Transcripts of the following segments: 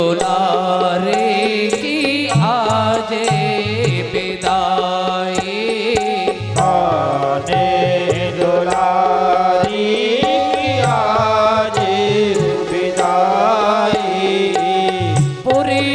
दुलारे की आज विदाई, आने दुलारी की आज विदाई, पूरी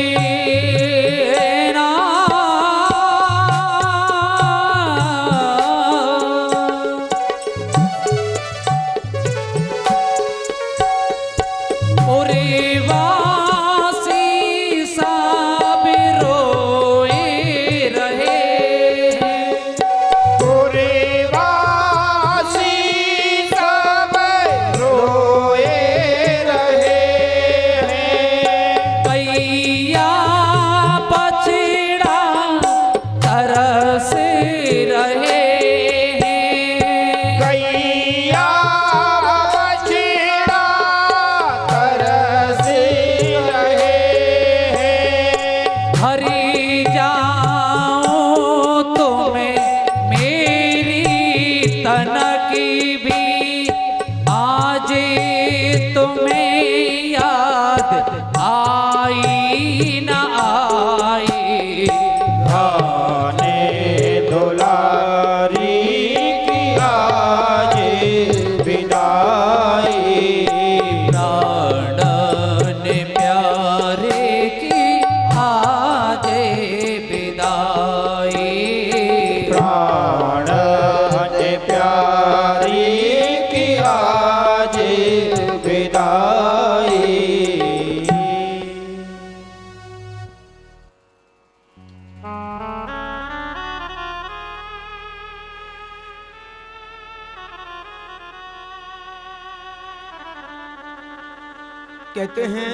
कहते हैं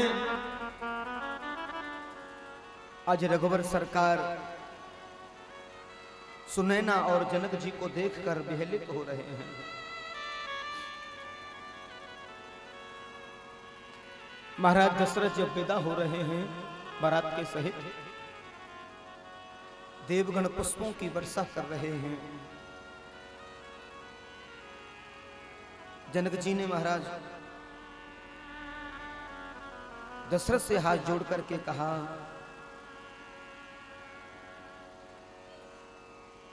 आज रघुवर सरकार सुनैना और जनक जी को देखकर विहलित हो रहे हैं। महाराज दशरथ जब विदा हो रहे हैं बारात के सहित, देवगण पुष्पों की वर्षा कर रहे हैं। जनक जी ने महाराज दशरथ से हाथ जोड़ करके कहा,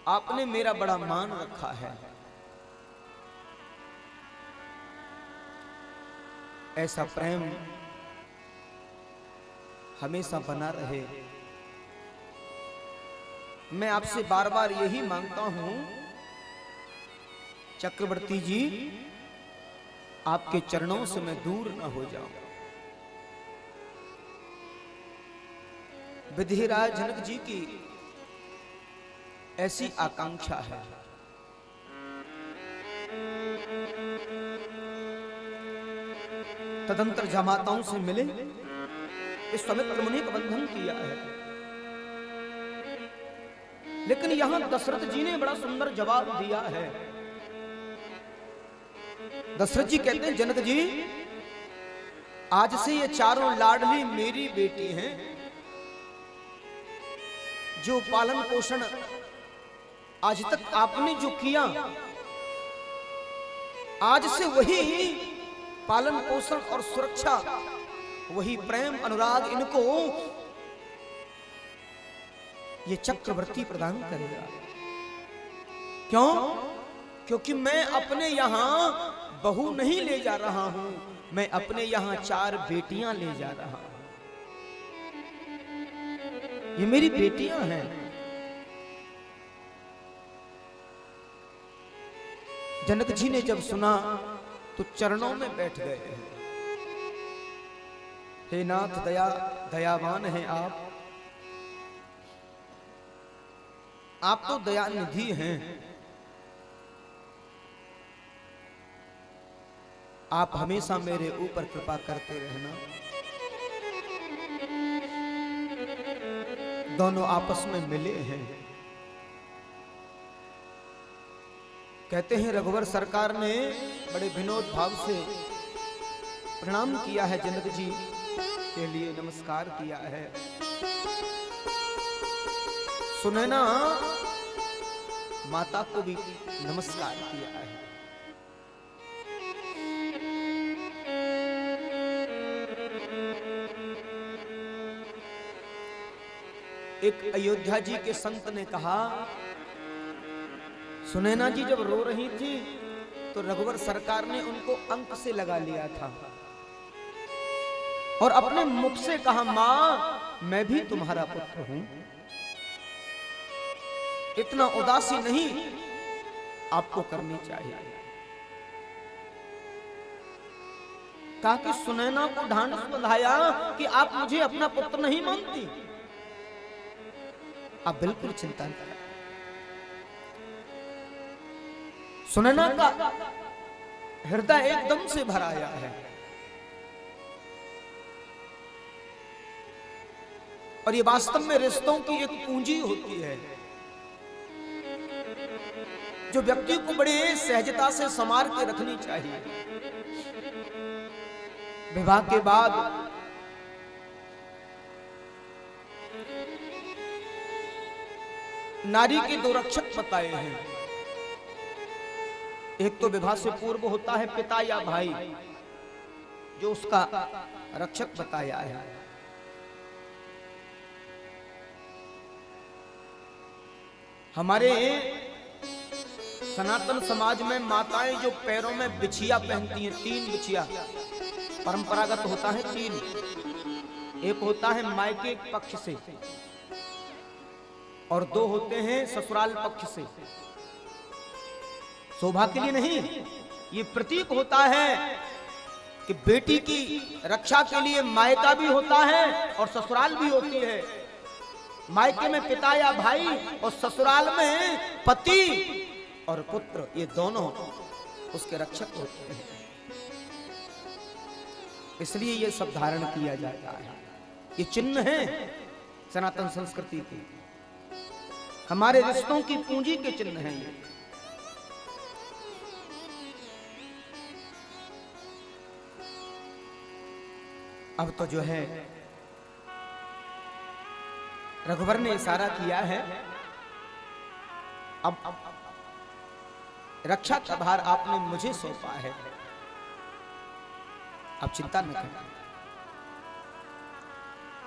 आपने मेरा बड़ा मान रखा है, ऐसा प्रेम हमेशा बना रहे। मैं आपसे बार बार यही मांगता हूं चक्रवर्ती जी, आपके चरणों से मैं दूर न हो जाऊं। विधिराज जनक जी की ऐसी आकांक्षा है। तदंतर जामाताओं से मिले, इस समित्र मुनि का बंधन किया है। लेकिन यहां दशरथ जी ने बड़ा सुंदर जवाब दिया है। दशरथ जी कहते हैं, जनक जी आज से ये चारों लाडली मेरी बेटी हैं। जो पालन पोषण आज तक आपने जो किया, आज से वही पालन पोषण और सुरक्षा, वही प्रेम अनुराग इनको ये चक्रवर्ती प्रदान करेगा। क्यों? क्योंकि मैं अपने यहां बहू नहीं ले जा रहा हूं, मैं अपने यहां 4 बेटियां ले जा रहा हूं। ये मेरी बेटियां हैं। जनक जी ने जब सुना तो चरणों में बैठ गए। हे नाथ, दयावान हैं आप तो दयानिधि हैं। आप हमेशा मेरे ऊपर कृपा करते रहना। दोनों आपस में मिले हैं। कहते हैं रघुवर सरकार ने बड़े विनोद भाव से प्रणाम किया है, जनक जी के लिए नमस्कार किया है। सुनैना माता को भी नमस्कार किया है। एक अयोध्या जी के संत ने कहा, सुनैना जी जब रो रही थी तो रघुवर सरकार ने उनको अंक से लगा लिया था और अपने मुख से कहा, मां मैं भी तुम्हारा पुत्र हूं, इतना उदासी नहीं आपको करनी चाहिए। कहा कि सुनैना को ढांढस बंधाया कि आप मुझे अपना पुत्र नहीं मानती। आप बिल्कुल चिंता न करें। सुनैना का हृदय एकदम से भर आया है और ये वास्तव में रिश्तों की एक पूंजी होती है जो व्यक्ति को बड़े सहजता से संवार के रखनी चाहिए। विवाह के बाद नारी के दो रक्षक बताए हैं। एक तो विवाह से पूर्व होता है पिता या भाई, जो उसका रक्षक बताया है। हमारे सनातन समाज में माताएं जो पैरों में बिछिया पहनती हैं, 3 बिछिया परंपरागत होता है, 3। एक होता है मायके पक्ष से और 2 होते हैं ससुराल पक्ष से। शोभा के लिए नहीं, ये प्रतीक होता है कि बेटी की रक्षा के लिए मायका भी होता है और ससुराल भी होती है। मायके में पिता या भाई और ससुराल में पति और पुत्र, ये दोनों उसके रक्षक होते हैं। इसलिए ये सब धारण किया जाता है। ये चिन्ह है सनातन संस्कृति की, हमारे रिश्तों की पूंजी के चिन्ह हैं ये। अब तो जो है रघुवर ने इशारा किया है, अब रक्षा का भार आपने मुझे सौंपा है, अब चिंता न करें।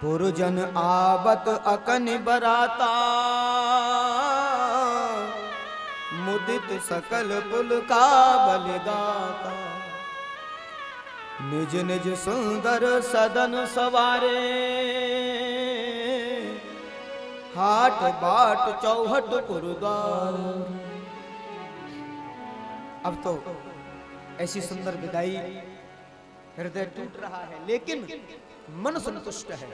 पुरजन आवत अकन बराता, मुदित सकल पुल का बलिदाता। निज निज सुंदर सदन सवारे, हाट बाट चौहट पुरद्वार। अब तो ऐसी सुंदर विदाई, हृदय टूट रहा है लेकिन मन संतुष्ट है,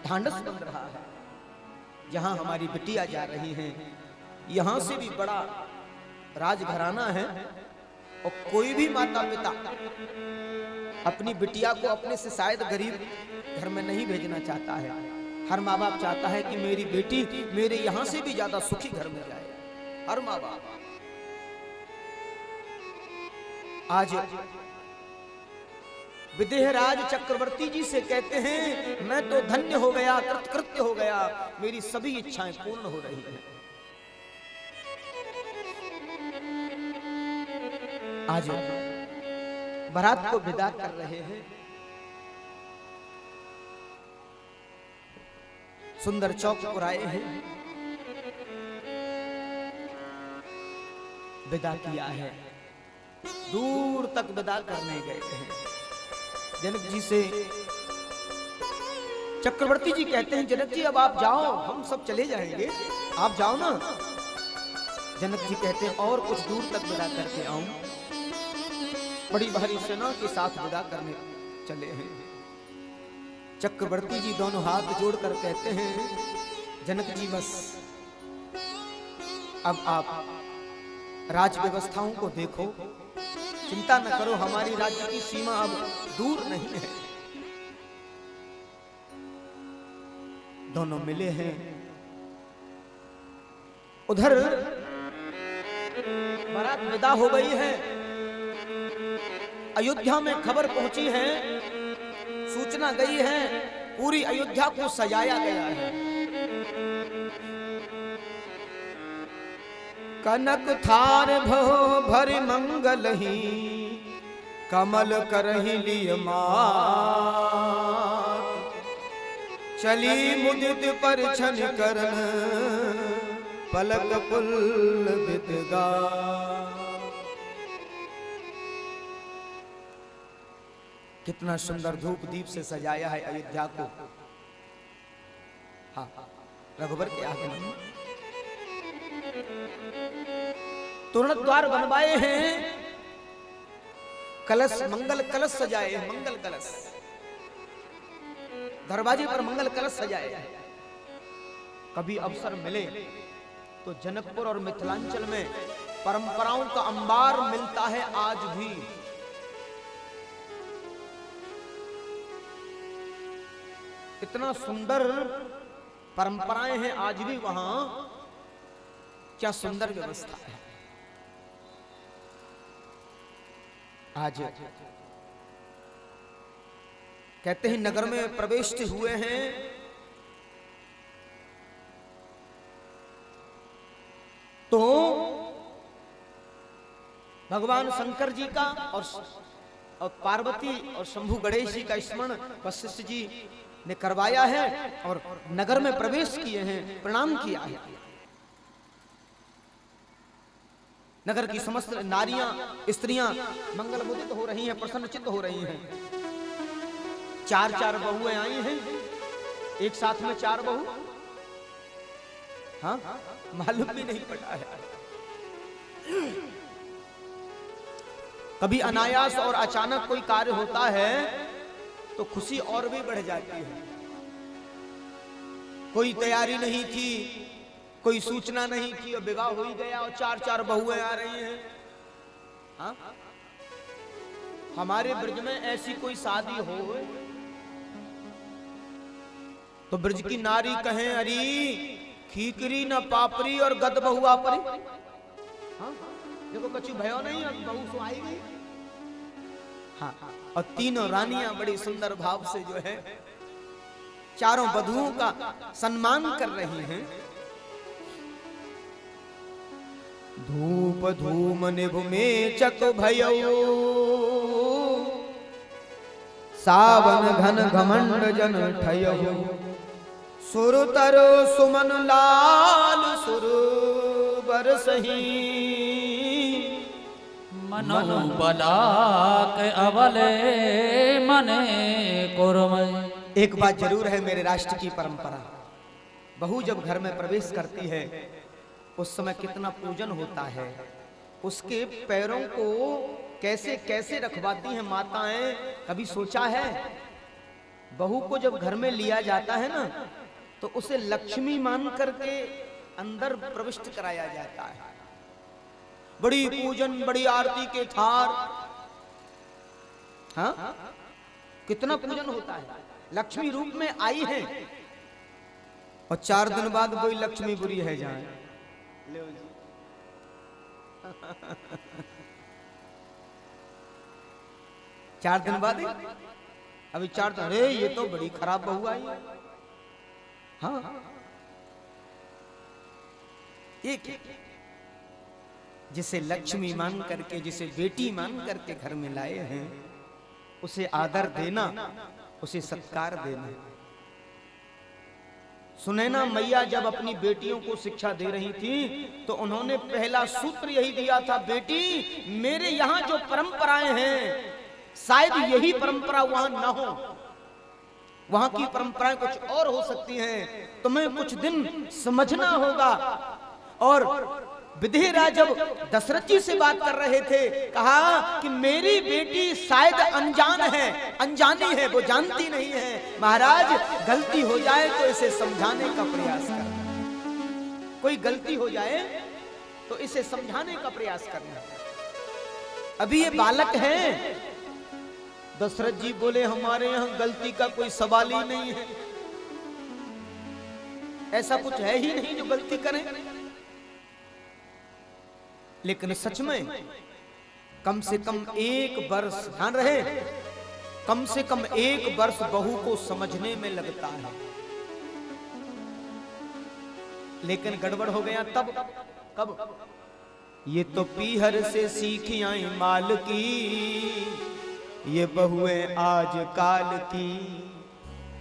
ढांढस बन रहा है। जहां हमारी बिटिया जा रही हैं, यहां से भी बड़ा राजघराना है और कोई भी माता पिता अपनी बिटिया को अपने से शायद गरीब घर में नहीं भेजना चाहता है। हर माँ बाप चाहता है कि मेरी बेटी मेरे यहां से भी ज्यादा सुखी घर में जाए, हर माँ बाप। आज विदेहराज चक्रवर्ती जी से कहते हैं, मैं तो धन्य हो गया, कृतकृत्य हो गया, मेरी सभी इच्छाएं पूर्ण हो रही हैं। आज बारात को विदा कर रहे हैं, सुंदर चौक पर आए हैं, विदा किया है, दूर तक विदा करने गए हैं। जनक जी से चक्रवर्ती जी कहते हैं, जनक जी अब आप जाओ, हम सब चले जाएंगे, आप जाओ ना। जनक जी कहते हैं, और कुछ दूर तक विदा करके आऊं। बड़ी भारी सेना के साथ विदा करने चले हैं। चक्रवर्ती जी दोनों हाथ जोड़कर कहते हैं, जनक जी बस अब आप राज व्यवस्थाओं को देखो, चिंता न करो, हमारी राज्य की सीमा अब दूर नहीं है। दोनों मिले हैं। उधर बारात विदा हो गई है, अयोध्या में खबर पहुंची है, सूचना गई है, पूरी अयोध्या को सजाया गया है। कनक थार भो भरि मंगल ही, कमल करहि लिय मात। चली मुदित पर छन करन पलक पुल्लवित गा। कितना सुंदर धूप दीप से सजाया है अयोध्या को। हाँ, रघुबर के आगमन में तोरण द्वार बनवाए हैं, कलश मंगल कलश सजाए हैं, मंगल कलश दरवाजे पर मंगल कलश सजाए हैं। कभी अवसर मिले तो जनकपुर और मिथिलांचल में परंपराओं का अंबार मिलता है आज भी। इतना सुंदर परंपराएं हैं आज भी वहां, क्या सुंदर व्यवस्था है। आज कहते हैं नगर में प्रवेश हुए हैं तो भगवान शंकर जी का और पार्वती और शंभु गणेश जी का स्मरण वशिष्ठ जी ने करवाया है और नगर में प्रवेश किए हैं, प्रणाम किया है। नगर की समस्त नारियां स्त्रियां मंगल मुदित हो रही हैं, प्रसन्नचित्त हो रही हैं। चार चार बहुएं आई हैं, एक साथ में चार बहू। हाँ, मालूम भी नहीं पड़ा है। कभी अनायास और अचानक कोई कार्य होता है तो खुशी और भी बढ़ जाती है। कोई तैयारी नहीं थी, कोई सूचना नहीं थी और विवाह हो ही गया और चार चार बहुएं आ रही हैं। हाँ? हमारे ब्रज में ऐसी कोई शादी हो तो ब्रज की नारी कहें अरे खीकरी न पापरी और गद बहुआ परी। हाँ? देखो कछु भयो नहीं और बहू सो आई गई। हाँ, और तीनों रानियां बड़ी सुंदर भाव से जो है चारों वधुओं का सम्मान कर रही हैं। धूप धूम निभ में चक भयो सावन घन घमंड जन ठयो सुर तर सुमन लाल सुर बरसही मनो बलाक अवले मने कुरमय। एक बात जरूर है मेरे राष्ट्र की परंपरा, बहू जब घर में प्रवेश करती है उस समय कितना पूजन होता है। उसके पैरों को कैसे कैसे रखवाती हैं माताएं, कभी सोचा है? बहू को जब घर में लिया जाता है ना तो उसे लक्ष्मी मान करके अंदर प्रविष्ट कराया जाता है। बड़ी पूजन, बड़ी आरती के थार। हाँ, कितना पूजन होता है। लक्ष्मी रूप में आई है और 4 दिन बाद कोई लक्ष्मी बुरी है जाए। चार दिन बाद अभी 4 दिन, अरे ये तो बड़ी खराब बहू आई। हाँ, एक जिसे लक्ष्मी मान करके, जिसे बेटी मान करके घर में लाए हैं, उसे आदर देना, उसे सत्कार देना। सुनैना मैया जब अपनी बेटियों को शिक्षा दे रही थी तो उन्होंने पहला सूत्र यही दिया था, बेटी मेरे यहाँ जो परंपराएं हैं शायद यही परंपरा वहां न हो, वहां की परंपराएं कुछ और हो सकती हैं, तुम्हें कुछ दिन समझना होगा। और विधिराज जब दशरथ जी से बात कर रहे थे, कहा कि मेरी बेटी शायद अनजान है, अनजानी है, वो जानती नहीं है। महाराज गलती हो जाए तो इसे समझाने का प्रयास करना। कोई गलती हो जाए तो इसे समझाने का प्रयास करना। अभी ये बालक है। दशरथ जी बोले हमारे यहाँ गलती का कोई सवाल ही नहीं है, ऐसा कुछ है ही नहीं जो गलती करें। लेकिन सच में कम से कम 1 वर्ष, ध्यान रहे, कम से कम 1 वर्ष बहू को समझने में लगता है। लेकिन गड़बड़ हो गया तब, कब? ये तो पीहर से सीख आई माल की, ये बहुएं आज काल की।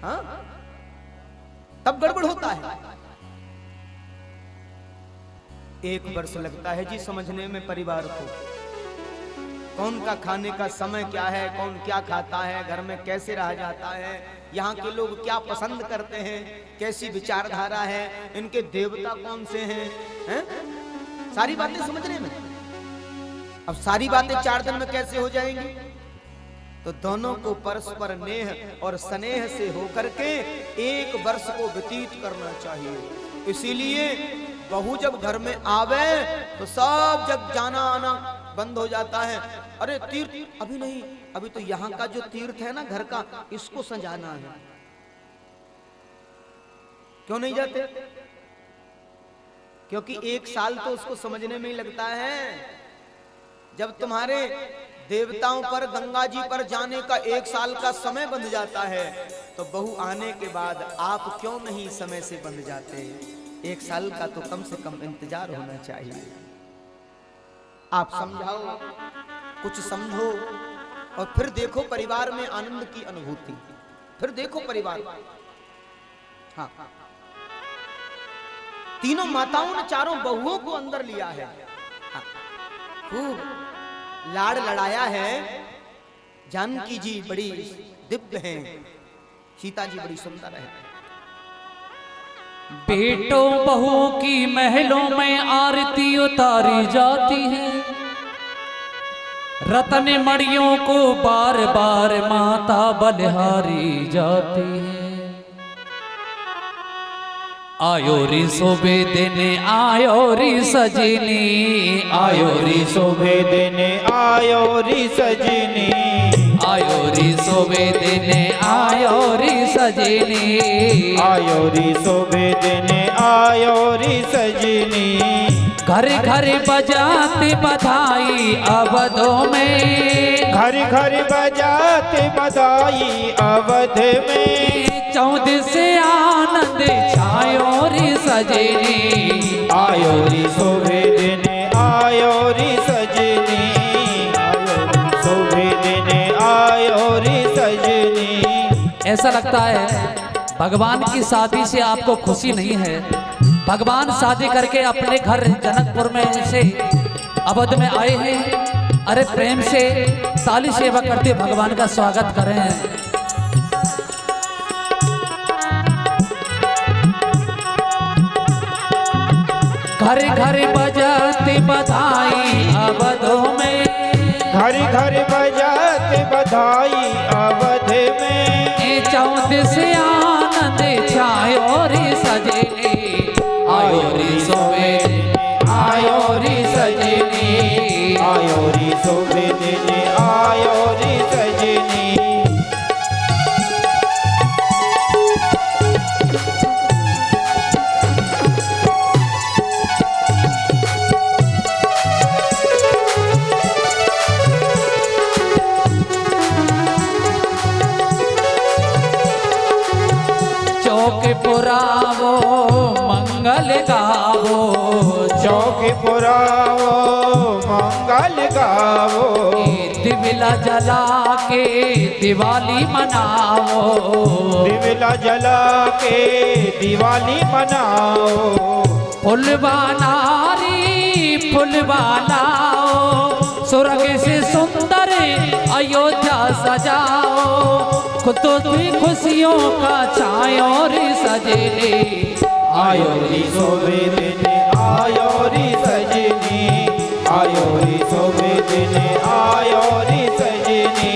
हाँ, तब गड़बड़ होता है। 1 वर्ष लगता है जी समझने में परिवार को, कौन का खाने का समय क्या है, कौन क्या खाता है, घर में कैसे रहा जाता है, यहाँ के लोग क्या पसंद करते हैं, कैसी विचारधारा है, इनके देवता कौन से हैं? सारी बातें समझने में। अब सारी बातें 4 दिन में कैसे हो जाएंगी? तो दोनों को परस्पर नेह और स्नेह से होकर के 1 वर्ष को व्यतीत करना चाहिए। इसीलिए बहू जब घर में आवे तो सब जग जाना आना बंद हो जाता है। अरे तीर्थ अभी नहीं, अभी तो यहाँ का जो तीर्थ है ना घर का, इसको सजाना है। क्यों नहीं जाते? क्योंकि 1 साल तो उसको समझने में ही लगता है। जब तुम्हारे देवताओं पर, गंगा जी पर जाने का 1 साल का समय बंध जाता है, तो बहू आने के बाद आप क्यों नहीं समय से बंध जाते? 1 साल का तो कम से कम इंतजार होना चाहिए। आप समझाओ, कुछ समझो, और फिर देखो परिवार में आनंद की अनुभूति, फिर देखो परिवार। हाँ, तीनों माताओं ने 4 बहुओं को अंदर लिया है, खूब लाड़ लड़ाया है। जानकी जी बड़ी दिव्य हैं, सीता जी बड़ी सुंदर है। बेटों बहू की महलों में आरती उतारी जाती है, रतन मड़ियों को बार बार माता बलिहारी जाती है। आयो री शोभे देने आयो री सजनी, आयो री शोभे देने आयो री सजनी, आयो री शोभे देने आयो री सजनी, आयो री शोभे देने आयो री सजनी। घर घर बजाते बधाई अवधों में, घर घर बजाते बधाई अवध में। 14 से आनंद छायो री सजनी, आयो री शोभे देने आयो री सजनी, आयो री शोभे देने आयो री सजनी। ऐसा लगता है भगवान की शादी से आपको खुशी नहीं है। भगवान शादी करके अपने घर जनकपुर में से अवध में आए हैं। अरे प्रेम से ताली सेवा करते भगवान का स्वागत करें। घर घर बजाते बधाई अवधों में, घर घर बजाते बधाई अवध में। 14 से आनंद छायो रे सजनी, आयो रे शोभे आयो रे सजनी, आयो री शोभे देने आयो री सजनी। चौक पुरावो मंगल गावो, चौक पुरावो मंगल गावो, दिविला जला के दिवाली मनाओ, दिवला जला के दिवाली मनाओ। फुलवा नारी फुलवा लाओ, स्वर्ग से सुंदर अयोध्या सजाओ। खुद तो खुशियों का छायो रे सजनी, आयो री शोभे देने आयो री सजनी, आयो री शोभे देने आयो री सजनी।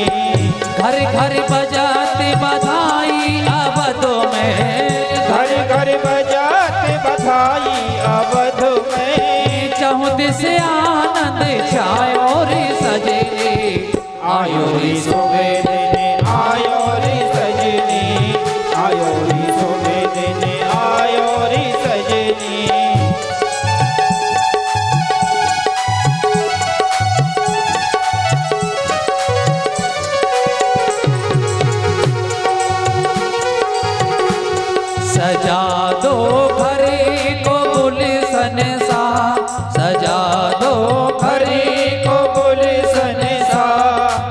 घर घर बजाते बधाई अवधों में, घर घर बजाते बधाई अवध में। 14 से आनंद छायो रे सजनी, आयो री शोभे देने आयो री सजनी, आयो री शोभे देने आयो री सजनी। सजा दो घरे को गुलशन सा, सजा दो घरे को गुलशन सा,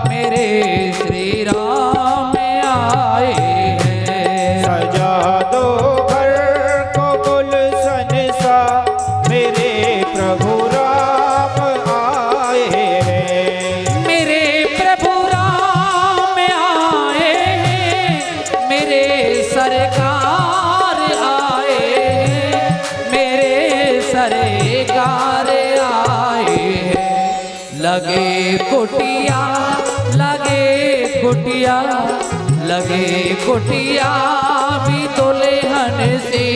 मेरे श्री राम आए हैं। सजा दो घर सरकार आए हैं, मेरे सरकार आए हैं। लगे कुटिया, लगे कुटिया, लगे कुटिया भी दुल्हन से,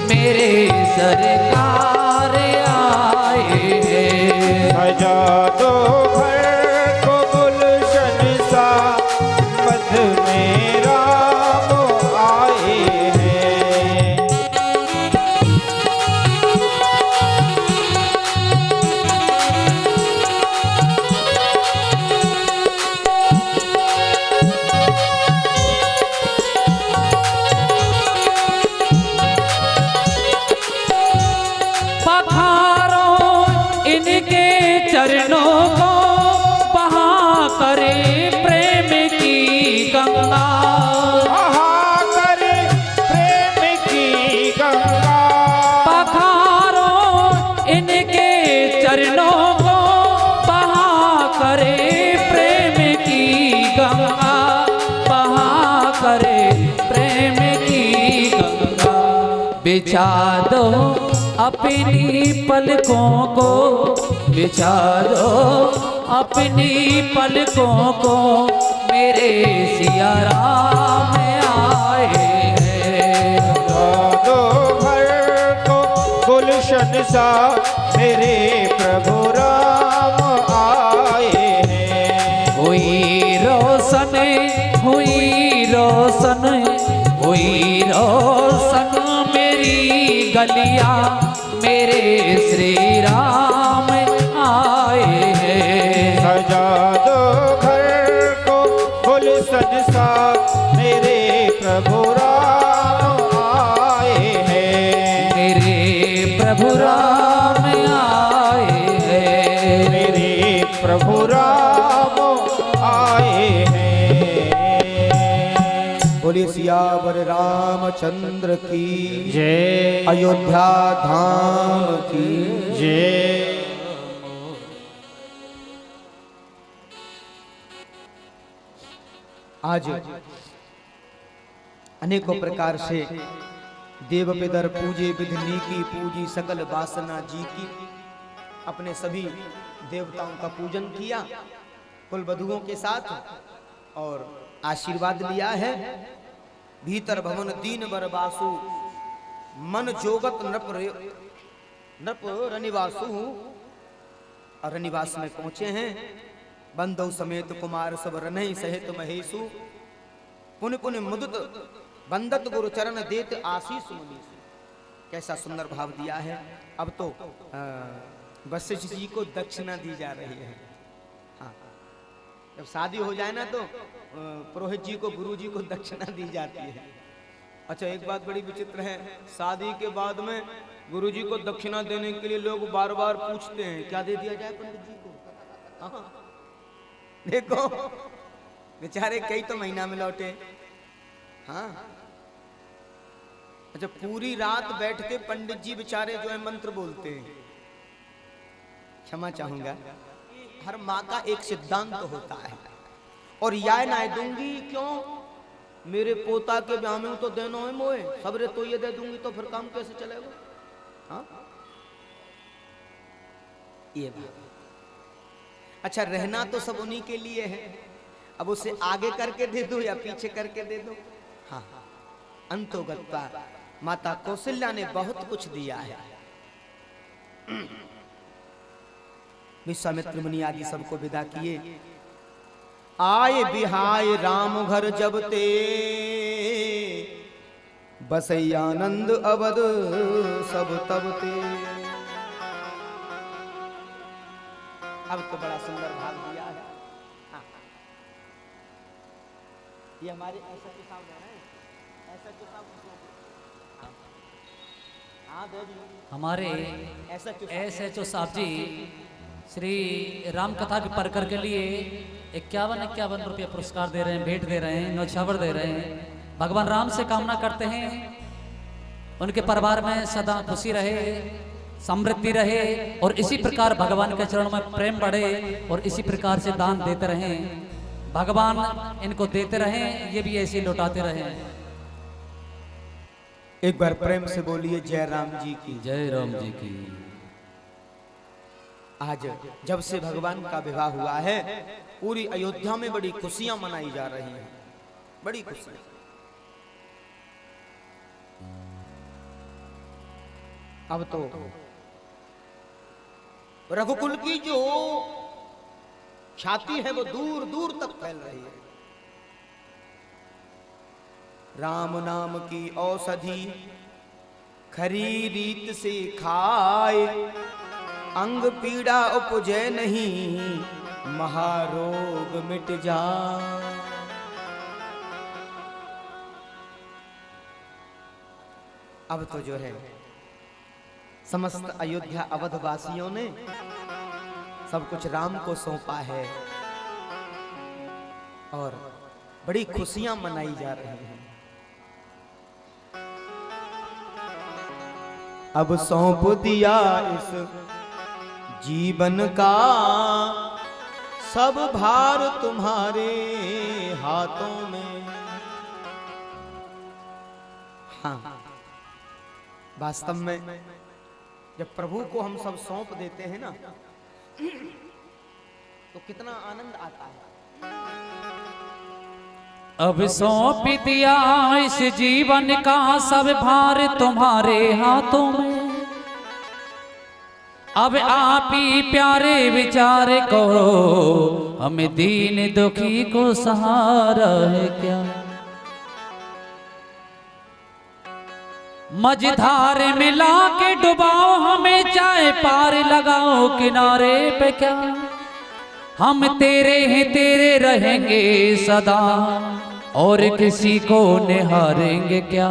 मेरे सरकार आए हैं। सजा दो घर को गुलशन सा, मध्य में राम आए हैं। पखारो इनके चरणों को, बहा करे प्रेम की गंगा। महाकर प्रेम की गंगा। पखारो इनके चरणों को, बहा करे प्रेम की गंगा, बहा करे प्रेम की गंगा। बिछा दो अपनी पलकों को, बिछा दो अपनी पलकों को, मेरे सिया राम आए हैं। दो घर को गुलशन सा, मेरे प्रभु राम आए हैं। हुई रोशन, हुई रोशन, हुई रोशन मेरी गलियां, मेरे श्री राम आए हैं। सजा दो घर को गुलशन सा, मेरे प्रभु राम आए हैं। मेरे प्रभु राम आए हैं। मेरे प्रभु राम आए हैं। बोले सियावर रामचंद्र की जय। अयोध्या धाम की जय। आज अनेकों प्रकार से देव पितर पूजे विधि की पूजी सकल वासना जी की, अपने सभी देवताओं का पूजन किया कुल वधुओं के साथ और आशीर्वाद लिया है। भीतर भवन दीन बर बासु, मन जोगत नृप रनिवासु। और रनिवास में पहुंचे हैं। बंधु समेत कुमार सब रनहि सहित महेशु, पुन पुन मुदित बंदत गुरु चरण देत आशीष मुनीसु। कैसा सुंदर भाव दिया है। अब तो वशिष्ठ जी को दक्षिणा दी जा रही है। हाँ, जब शादी हो जाए ना तो पुरोहित जी को, गुरु जी को दक्षिणा दी जाती है। अच्छा, एक बात बड़ी विचित्र है, शादी के बाद में गुरु जी को दक्षिणा देने के लिए लोग बार बार पूछते हैं क्या दे दिया जाए पंडित जी को। हाँ, देखो बेचारे कई तो महीना में लौटे। हाँ, अच्छा, पूरी रात बैठ के पंडित जी बेचारे जो है मंत्र बोलते हैं। क्षमा चाहूंगा, हर माँ का एक सिद्धांत होता है। और या ना दूंगी क्यों, मेरे पोता के ब्याह में तो देनो है मोए, सबरे तो ये दे दूंगी तो फिर काम कैसे चलेगा। हाँ, ये बात। अच्छा, रहना तो सब उन्हीं के लिए है, अब उसे आगे करके दे दो या पीछे करके दे दो। हाँ, अंतोगत्वा माता कौशल्या ने बहुत कुछ दिया है। विश्वामित्र मुनि आदि सबको विदा किए। आए बिहाय राम घर जब ते, बसई आनंद अवध सब तब ते। अब तो बड़ा सुंदर भाव दिया है। हाँ, ये हमारे ऐसा के सामने है, ऐसा के सामने। हाँ, हमारे SHO साहब जी श्री राम कथा के परकर के लिए 51 रुपये पुरस्कार दे रहे हैं, भेंट दे रहे हैं, नौछावर दे रहे हैं। भगवान राम से कामना करते हैं उनके परिवार में सदा खुशी रहे, समृद्धि रहे और इसी प्रकार भगवान के चरणों में प्रेम बढ़े और इसी प्रकार से दान देते रहें। भगवान इनको देते रहें, ये भी ऐसे ही लौटाते रहें। एक बार प्रेम से बोलिए जय राम जी की। जय राम जी की। आज जब से भगवान का विवाह हुआ है, पूरी अयोध्या में बड़ी खुशियां मनाई जा रही हैं, बड़ी खुशियां। अब तो रघुकुल की जो ख्याति है वो दूर दूर तक फैल रही है। राम नाम की औषधि खरी रीत से खाए, अंग पीड़ा उपजे नहीं, महारोग मिट जाए। अब तो जो है समस्त अयोध्या अवध वासियों ने सब कुछ राम को सौंपा है और बड़ी खुशियां मनाई जा रही हैं। अब सौंप दिया इस जीवन का सब भार तुम्हारे हाथों में। हाँ, वास्तव में जब प्रभु को हम सब सौंप देते हैं ना, तो कितना आनंद आता है। अब सौंप दिया इस जीवन का सब भार तुम्हारे हाथों में, अब आप ही प्यारे विचार करो, हमें दीन दुखी को सहारा है क्या। मझधार मिला के डुबाओ हमें, चाहे पार लगाओ किनारे पे क्या। हम तेरे हैं तेरे रहेंगे सदा, और किसी को निहारेंगे क्या।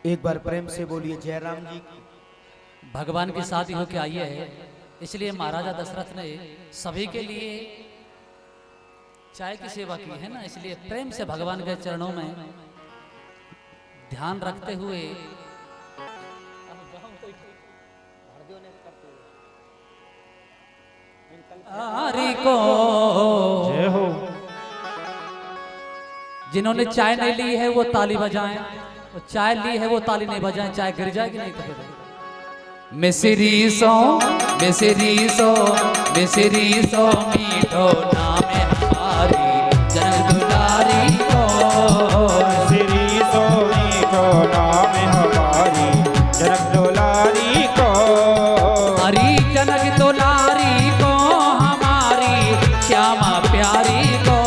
एक बार प्रेम से बोलिए जय राम जी की। भगवान की शादी होके आई है, इसलिए महाराजा दशरथ ने सभी के लिए चाय की सेवा की है ना, इसलिए प्रेम से भगवान के चरणों में ध्यान रखते हुए हरि को जय हो। जिन्होंने चाय नहीं ली है वो ताली बजाएं, वो चाय ली है वो ताली नहीं बजाएं, चाय गिर जाएगी नहीं तो। मिसरी सो मिसरी सो मिसरी सो मीठो नाम हमारी जनक दुलारी को। श्री सो मीठो नाम हमारी जनक दुलारी को। हरी जनक दुलारी को हमारी श्यामा प्यारी को।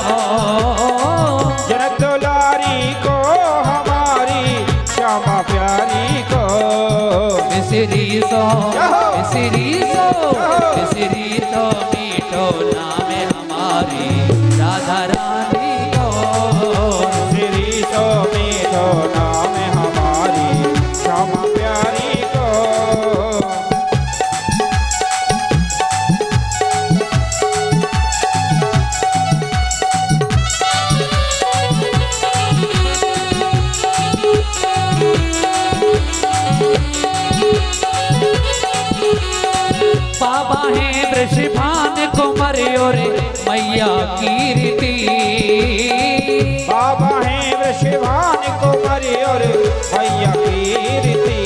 जनक दुलारी को हमारी श्यामा प्यारी को। मिसरी सो मीठो नाम हमारी राधा रानी को। श्री सो मीठो नाम हमारी श्यामा प्यारी को। बाबा है वृषभान कुमार और मैया कीर्ति। बाबा है वृषभान कुमार और मैया कीर्ति।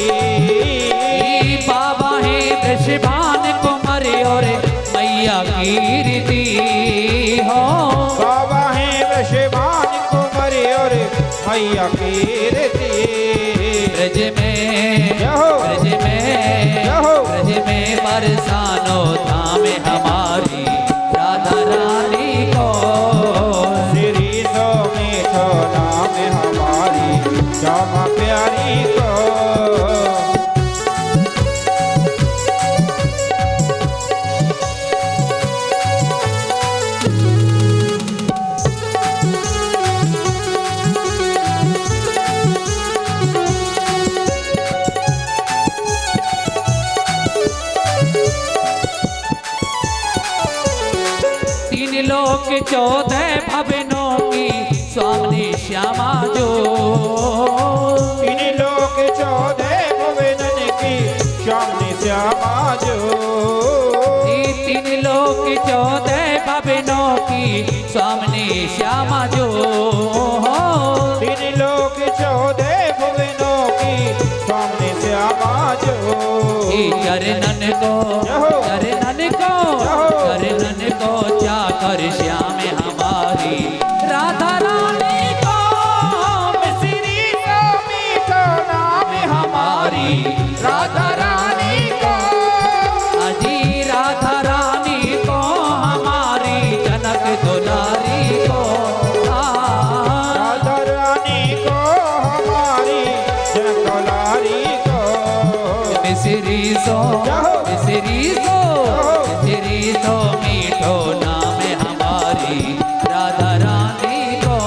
बाबा है वृषभान कुमार और मैया कीर्ति हो। बाबा है वृषभान कुमार और मैया कीर्ति। ब्रज में जहो। ब्रज में जहो। ब्रज में बरसानो धाम हमारी राधा रानी को। श्री सो मीठो नाम हमारी श्यामा प्यारी को। के 14 भवनों की स्वामी श्यामा जो। 3 लोक 14 भुवन की स्वामी श्यामा जो। 3 लोक 14 भवनों की स्वामी श्यामा जो। 3 लोक 14 भुवनों की स्वामी श्यामा जो। चरणन को चाकर श्याम हमारी राधा रानी को। श्री स्वामी तो नाम हमारी राधा रानी को। अजी राधा रानी को हमारी जनक दुलारी को। राधा रानी को हमारी जनक दुलारी को। मिसरी सो मीठो नाम हमारी राधा रानी को।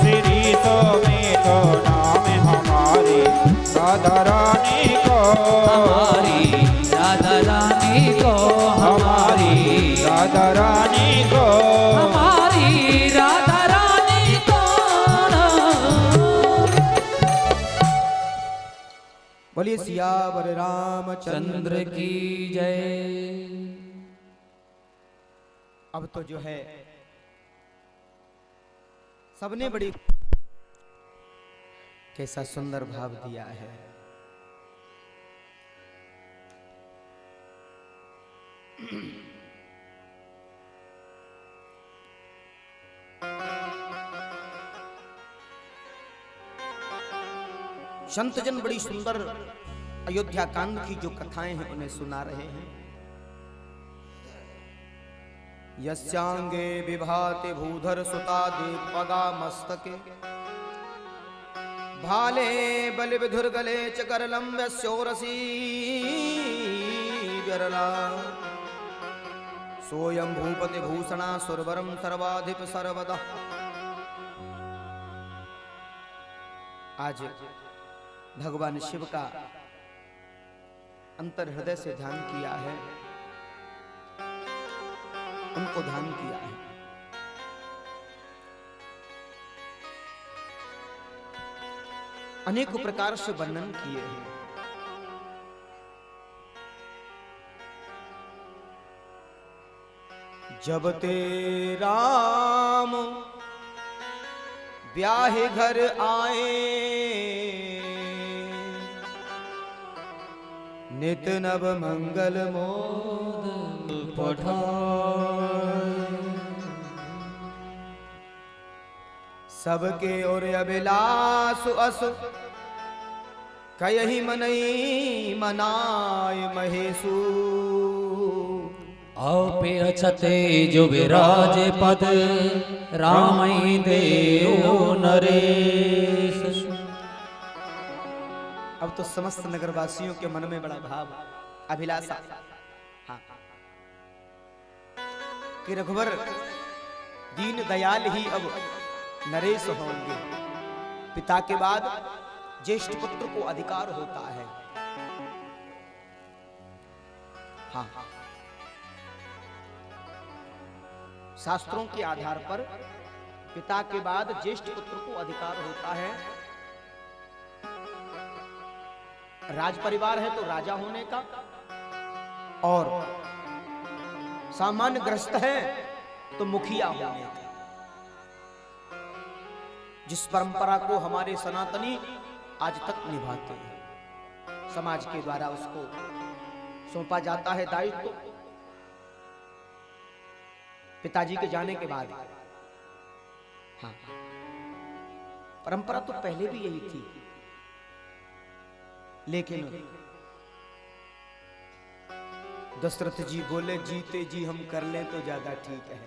श्री तो मीठो नाम हमारी राधा रानी को। हमारी राधा रानी को। हमारी राधा रानी को। हमारी राधा रानी को। बोलिए सियावर रामचंद्र चंद्र की जय। अब तो जो है सबने बड़ी कैसा सुंदर भाव दिया है। संतजन बड़ी सुंदर अयोध्या कांड की जो कथाएं हैं उन्हें सुना रहे हैं। यस्यांगे विभाते भूधर सुता दीपगा मस्तके भाले बल विधुर गले चकरलम व्योरसी विरला सोयं भूपति भूषणा सुरवरम सर्वाधिप सर्वदा। आज भगवान शिव का अंतर हृदय से ध्यान किया है, उनको ध्यान किया है। अनेक प्रकार से वर्णन किए हैं। जब ते राम ब्याहे घर आए नित नव मंगल मोद पठाए सबके और अभिलाष अस कयहि मनई मनाय महेशु पे अछते जो विराज पद रामई देव नरेश। अब तो समस्त नगरवासियों के मन में बड़ा भाव अभिलाषा, हाँ, कि रघुवर दीन दयाल ही अब नरेश होंगे। पिता के बाद ज्येष्ठ पुत्र को अधिकार होता है। हाँ, शास्त्रों के आधार पर पिता के बाद ज्येष्ठ पुत्र को अधिकार होता है। राज परिवार है तो राजा होने का, और सामान्य ग्रस्त है तो मुखिया होने का। जिस परंपरा को हमारे सनातनी आज तक निभाते हैं, समाज के द्वारा उसको सौंपा जाता है दायित्व। पिताजी के जाने के बाद, हाँ, परंपरा तो पहले भी यही थी, लेकिन दशरथ जी बोले जीते जी हम कर लें तो ज्यादा ठीक है।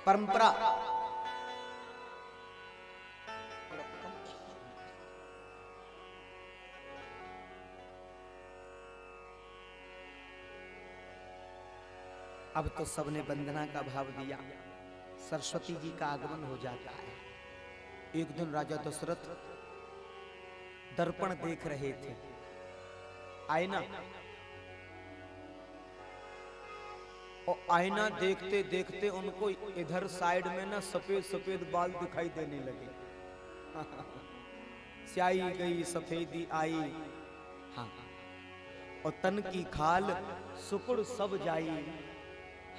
परंपरा अब तो सबने वंदना का भाव दिया। सरस्वती जी का आगमन हो जाता है। एक दिन राजा दशरथ दर्पण देख रहे थे, आईना, और आईना देखते देखते उनको इधर साइड में ना सफेद सफेद बाल दिखाई देने लगे। स्याही गई सफेदी आई, हाँ, और तन की खाल सुकुड़ सब जाई,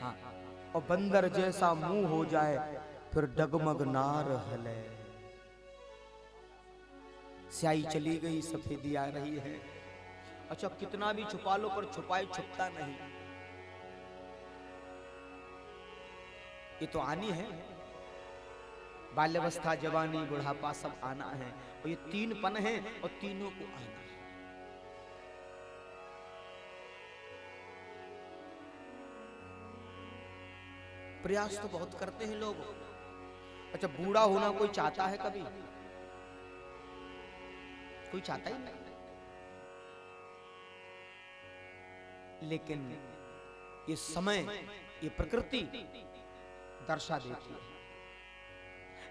हाँ, और बंदर जैसा मुंह हो जाए फिर डगमग नार हले। स्याही चली गई, सफेदी आ रही है। अच्छा, कितना भी छुपा लो पर छुपाए छुपता नहीं। ये तो आनी है, बाल्यावस्था, जवानी, बुढ़ापा सब आना है, और ये तीन पन हैं और तीनों को आना है। प्रयास तो बहुत करते हैं लोग। अच्छा, बूढ़ा होना कोई चाहता है कभी? कोई चाहता ही नहीं। लेकिन ये समय, ये प्रकृति दर्शा देती है।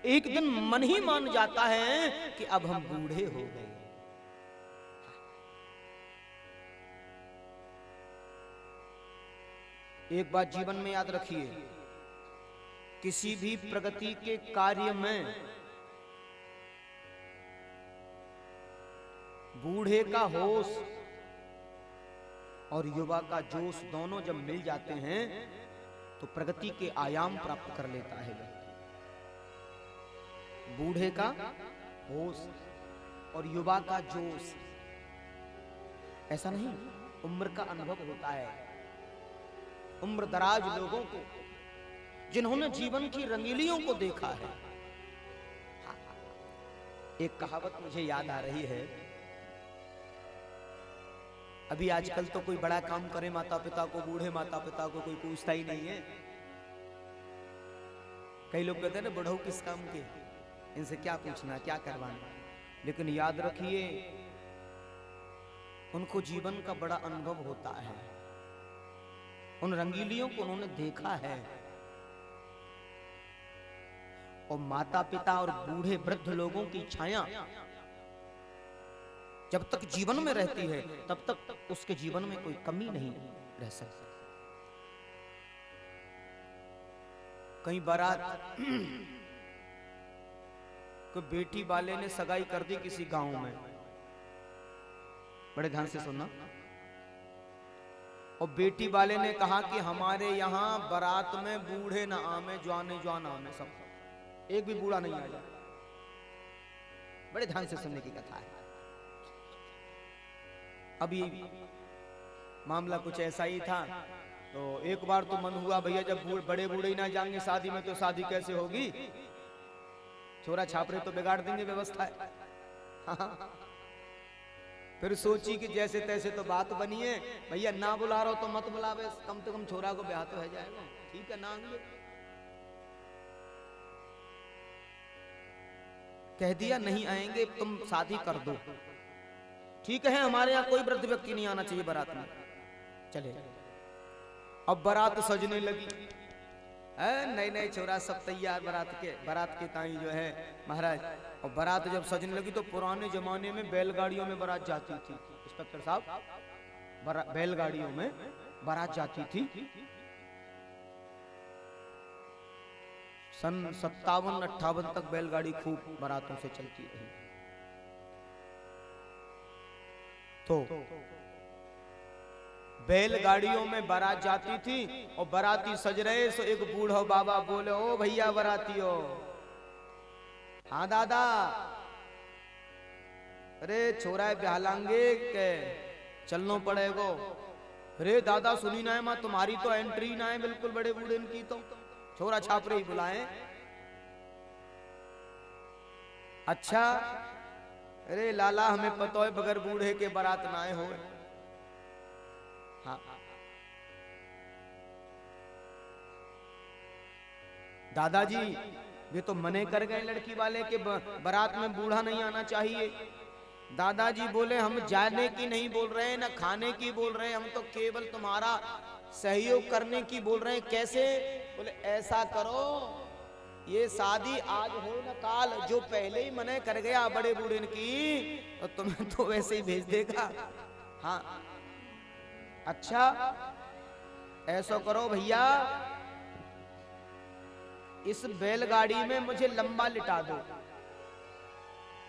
एक दिन मन ही मान जाता है कि अब हम बूढ़े हो गए। एक बात जीवन में याद रखिए, किसी भी प्रगति के कार्य में बूढ़े का होश और युवा का जोश दोनों जब मिल जाते हैं तो प्रगति के आयाम प्राप्त कर लेता है व्यक्ति। बूढ़े का होश और युवा का जोश, ऐसा नहीं, उम्र का अनुभव होता है। उम्र दराज लोगों को, जिन्होंने जीवन की रंगीलियों को देखा है। एक कहावत मुझे याद आ रही है। अभी आजकल तो कोई बड़ा काम करे माता पिता को, बूढ़े माता पिता को कोई पूछता ही नहीं है। कई लोग कहते हैं ना, बुढ़ऊ किस काम के, इनसे क्या पूछना, क्या करवाना। लेकिन याद रखिए, उनको जीवन का बड़ा अनुभव होता है। उन रंगीलियों को उन्होंने देखा है। और माता पिता और बूढ़े वृद्ध लोगों की छाया जब तक जीवन में रहती है तब तक उसके जीवन में कोई कमी नहीं रह सकती। कई बारात को बेटी वाले ने सगाई कर दी किसी गांव में, बड़े ध्यान से सुनना। और बेटी वाले ने कहा कि हमारे यहाँ बारात में बूढ़े ना आमे, जवाने जवान आमे, सब, एक भी बूढ़ा नहीं आ जाए। बड़े ध्यान से सुनने की कथा है। अभी मामला कुछ ऐसा ही था। तो एक बार तो मन हुआ, भैया जब बड़े बूढ़े ही ना जाएंगे शादी में तो शादी कैसे होगी, छोरा छापरे तो बिगाड़ देंगे व्यवस्था है। हाँ। फिर सोची कि जैसे तैसे तो बात बनी है, भैया ना बुला रहा हो तो मत बुलावे, कम से कम छोरा को ब्याह तो है जाएगा। ठीक है, ना आएंगे, कह दिया नहीं आएंगे, तुम शादी कर दो। ठीक है, हमारे यहाँ कोई वृद्ध व्यक्ति नहीं आना चाहिए बारात में। चले, अब बारात सजने लगी, नए नए छोरा सब तैयार बारात के ताई जो है महाराज। और बारात जब सजने लगी तो पुराने जमाने में बैलगाड़ियों में बारात जाती थी। इंस्पेक्टर साहब, बैलगाड़ियों में बारात जाती थी। सन 57-58 तक बैलगाड़ी खूब बारातों से चलती रही। तो बैलगाड़ियों में बारात जाती थी और बाराती सज रहे, सो एक बूढ़ा बाबा बोले, ओ भैया बारातियो। हाँ दादा। अरे छोरा ब्याह लांगे के चलना पड़ेगो। अरे दादा सुनी ना है, मां तुम्हारी तो एंट्री ना है बिल्कुल, बड़े बूढ़े की तो छोरा छापरे ही बुलाए। अच्छा, अरे लाला हमें पता है बगैर बूढ़े के बारात ना आए हो। हाँ, दादाजी वे तो मने कर गए लड़की वाले के बारात में बूढ़ा नहीं आना चाहिए। दादाजी बोले, हम जाने की नहीं बोल रहे हैं, ना खाने की बोल रहे हैं, हम तो केवल तुम्हारा सहयोग करने की बोल रहे हैं। कैसे? बोले ऐसा करो, ये शादी आज हो न काल, जो पहले ही मने कर गया बड़े बूढ़े की तो तुम्हें तो वैसे ही भेज देगा। हाँ, अच्छा ऐसा करो भैया, इस बैलगाड़ी में मुझे लंबा लिटा दो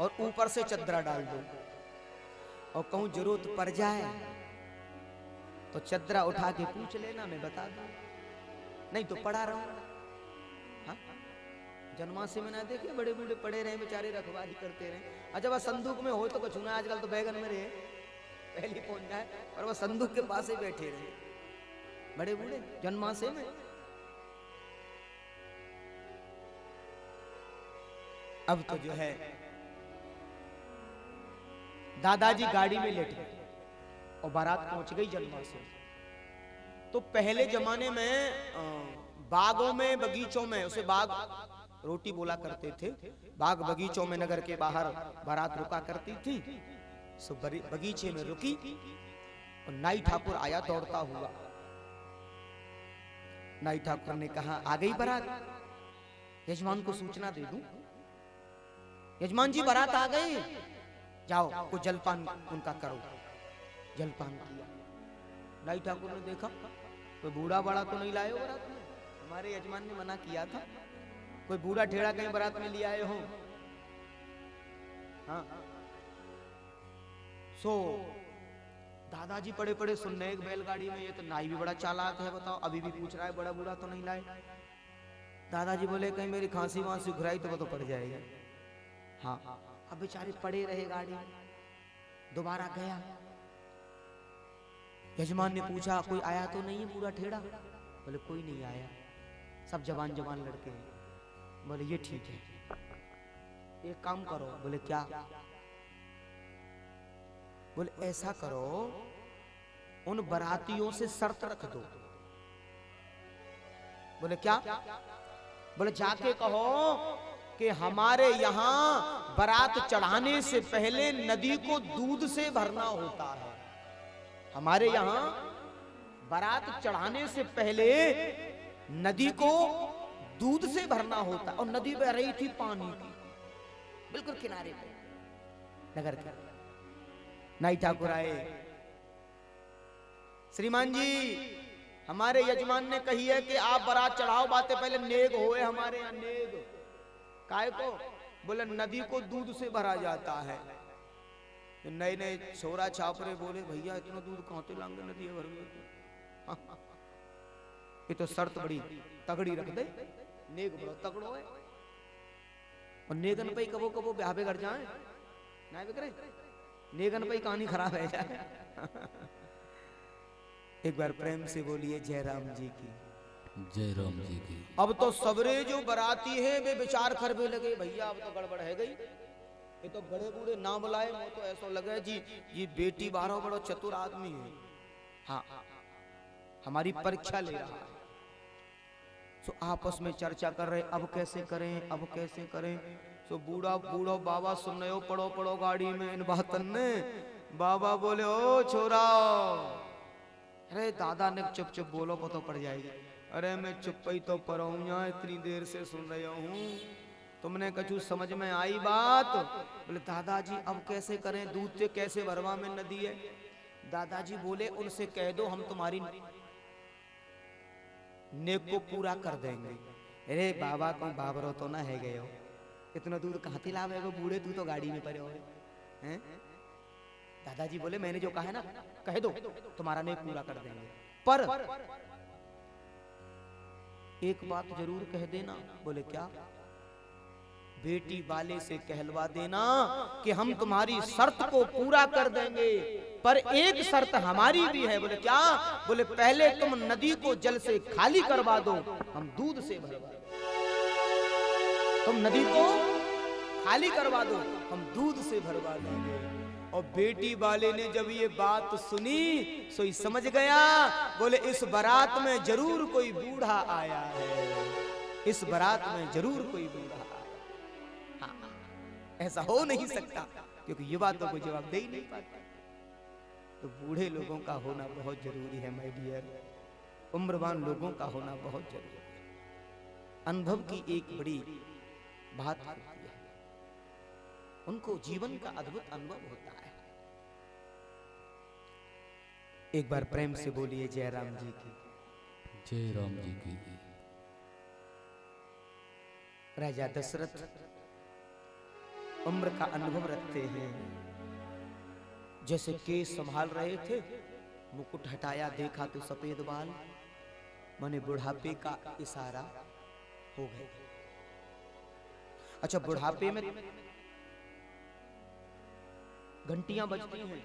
और ऊपर से चद्दरा डाल दो, और कहूं जरूरत पड़ जाए तो चद्दरा उठा के पूछ लेना, मैं बता दूं, नहीं तो पड़ा रहूं। हाँ? जनमासे में ना देखे बड़े बूढ़े पड़े रहे बेचारे, रखवाली करते रहे। अच्छा वह संदूक में हो तो कुछ ना, आजकल तो बैगन में रहे पहले पहुंच जाए, और वह संदूक के पास ही बैठे रहे बड़े बूढ़े जनमासे में। अब तो जो है दादाजी गाड़ी में लेट गए और बारात पहुंच गई जनमासे। तो पहले जमाने में बागों में बगीचों में, उसे बाग रोटी बोला करते थे, बाग बगीचों में नगर के बाहर बारात रुका करती थी। सो बगीचे में रुकी और नाई ठाकुर आया दौड़ता हुआ। नाई ठाकुर ने कहा आ गई बारात, यजमान को सूचना दे दूं। यजमान जी बारात आ गई, जाओ कुछ जलपान उनका करो। जलपान किया। नाई ठाकुर ने देखा कोई बूढ़ा बड़ा तो नहीं लाए हो बारात में, हमारे यजमान ने मना किया था, कोई बूढ़ा ठेड़ा कहीं बारात में ले आए हो। हाँ। सो दादाजी पड़े पड़े सुनने एक बैलगाड़ी में, ये तो नाई भी बड़ा चालाक है, बताओ अभी भी पूछ रहा है बड़ा बूढ़ा तो नहीं लाए। दादाजी बोले कहीं मेरी खांसी वांसी घुराई तो वो तो पड़ जाएगा। हाँ। अब बेचारे पड़े रहे गाड़ी में। दोबारा गया, यजमान ने पूछा कोई आया तो नहीं है बूढ़ा ठेड़ा? बोले कोई नहीं आया, सब जवान जवान लड़के हैं। बोले ये ठीक है, एक काम करो। बोले क्या? बोले ऐसा करो, उन बरातियों से शर्त रख दो। बोले क्या? बोले जाके कहो कि हमारे यहाँ बारात चढ़ाने से पहले नदी को दूध से भरना होता है। हमारे यहाँ बारात चढ़ाने से पहले नदी को दूध से भरना होता है। और नदी बह रही थी पानी की, बिल्कुल किनारे पे नगर के। नाई ठाकुर आए, श्रीमान जी हमारे यजमान ने कही है कि आप बारात चढ़ाओ, बातें पहले नेग होए हमारे यहाँ। नेग काय को? बोले नदी को दूध से भरा जाता है। नए नए छोरा छापरे बोले भैया इतना दूध कहां से लाएंगे नदी भर में। ये तो शर्त बड़ी तगड़ी रख दे, नेग बड़ा तगड़ो है। और नेगन पे कबो कबो ब्याह बिगड़ जाए ना बिगड़े, नेगन पे कहानी खराब है जाए। एक बार प्रेम से बोलिए जय राम जी की। जय राम जी की। अब तो सबरे जो बराती है वे विचार करने लगे, भैया अब तो गड़बड़ है गई, ये तो बड़े बूढ़े ना बुलाए, वो तो ऐसा लगे जी ये बेटी बारह बड़ा चतुर आदमी है। हाँ हमारी परीक्षा ले रहा है। सो आपस में चर्चा कर रहे, अब कैसे करें, अब कैसे करें। सो बूढ़ा बूढ़ो बाबा सुन रहे हो, पड़ो पड़ो गाड़ी में इन बातन ने। बाबा बोले ओ छोरा, अरे दादा ने चुप चुप बोलो पतो पड़ जाएगी। अरे मैं चुप ही तो पढ़ूं, यहाँ इतनी देर से सुन रहा हूँ, तुमने कछु समझ में आई बात? बोले दादाजी अब कैसे करें, दूध से कैसे भरवा में नदी है। दादाजी बोले उनसे कह दो हम तुम्हारी नेक को पूरा कर देंगे। अरे बाबा को बाबरो तो ना है गए हो, इतना दूध कहाँ से लावे हो बूढ़े, तू तो गाड़ी में पड़े हो हैं। दादाजी बोले मैंने जो कहा है ना कह दो तुम्हारा नेक पूरा कर देंगे, पर एक बात जरूर कह देना। बोले क्या? बेटी वाले से कहलवा देना कि हम तुम्हारी शर्त को पूरा कर देंगे, पर एक शर्त हमारी भी है। बोले क्या? बोले पहले तुम नदी को जल से खाली करवा दो, हम दूध से भरवा देंगे। तुम नदी को खाली करवा दो, हम दूध से भरवा देंगे। और बेटी वाले ने जब ये बात सुनी सो ही समझ गया। बोले इस बारात में जरूर कोई बूढ़ा आया है, इस बारात में जरूर कोई बूढ़ा आया। हाँ, ऐसा हो नहीं सकता क्योंकि ये बात तो कोई जवाब दे ही नहीं पाता। तो बूढ़े लोगों का होना बहुत जरूरी है माय डियर, उम्रवान लोगों का होना बहुत जरूरी है। अनुभव की एक बड़ी बात होती है, उनको जीवन का अद्भुत अनुभव होता है। एक बार प्रेम से बोलिए जय राम जी की। जय राम जी की। राजा दशरथ उम्र का अनुभव रखते हैं। जैसे केस संभाल रहे थे, मुकुट हटाया, देखा तो सफेद बाल, माने बुढ़ापे का इशारा हो गया। अच्छा, बुढ़ापे में घंटियां बजती हैं।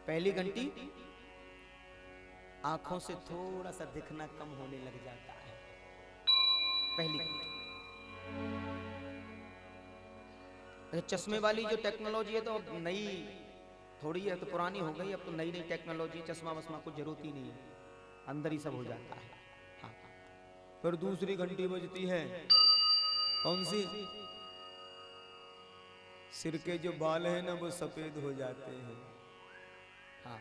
पहली घंटी आंखों से थोड़ा सा दिखना कम होने लग जाता है, पहली घंटी। चश्मे वाली जो टेक्नोलॉजी है तो अब नई थोड़ी है, तो पुरानी हो गई। अब तो नई नई टेक्नोलॉजी, चश्मा वश्मा कुछ जरूरत ही नहीं है, अंदर ही सब हो जाता है। हाँ। फिर दूसरी घंटी बजती है, कौन सी? सिर के जो बाल हैं ना वो सफेद हो जाते हैं। हाँ,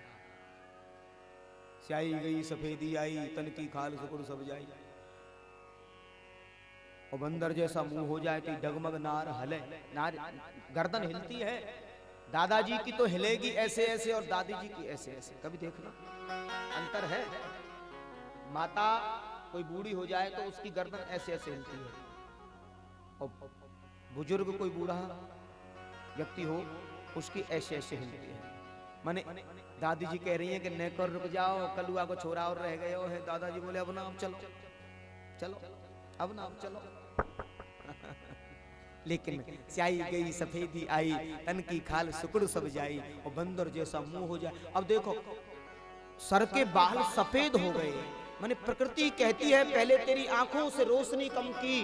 स्याही गई सफेदी आई, तन की खाल सुकुड़ सब जाई। और बंदर जैसा मुंह हो जाए कि डगमग नार हले, नार गर्दन हिलती है। दादाजी की तो हिलेगी ऐसे ऐसे और दादी जी की ऐसे ऐसे। कभी देखना अंतर है। माता कोई बूढ़ी हो जाए तो उसकी गर्दन ऐसे ऐसे हिलती है, और बुजुर्ग कोई बूढ़ा व्यक्ति हो उसकी ऐसे ऐसे हिलती है। माने दादी जी कह रही हैं कि नेकर रुक जाओ, कलुआ को छोरा और रह गए हो है। दादाजी बोले अब ना, अब चलो चलो, अब ना, अब चलो। लेकिन स्याही गई सफेदी आई, तन की खाल सुकुड़ सब जाई, और बंदर जैसा मुंह हो जाए। अब देखो, सर के बाल सफेद हो गए। माने प्रकृति कहती है पहले तेरी आंखों से रोशनी कम की,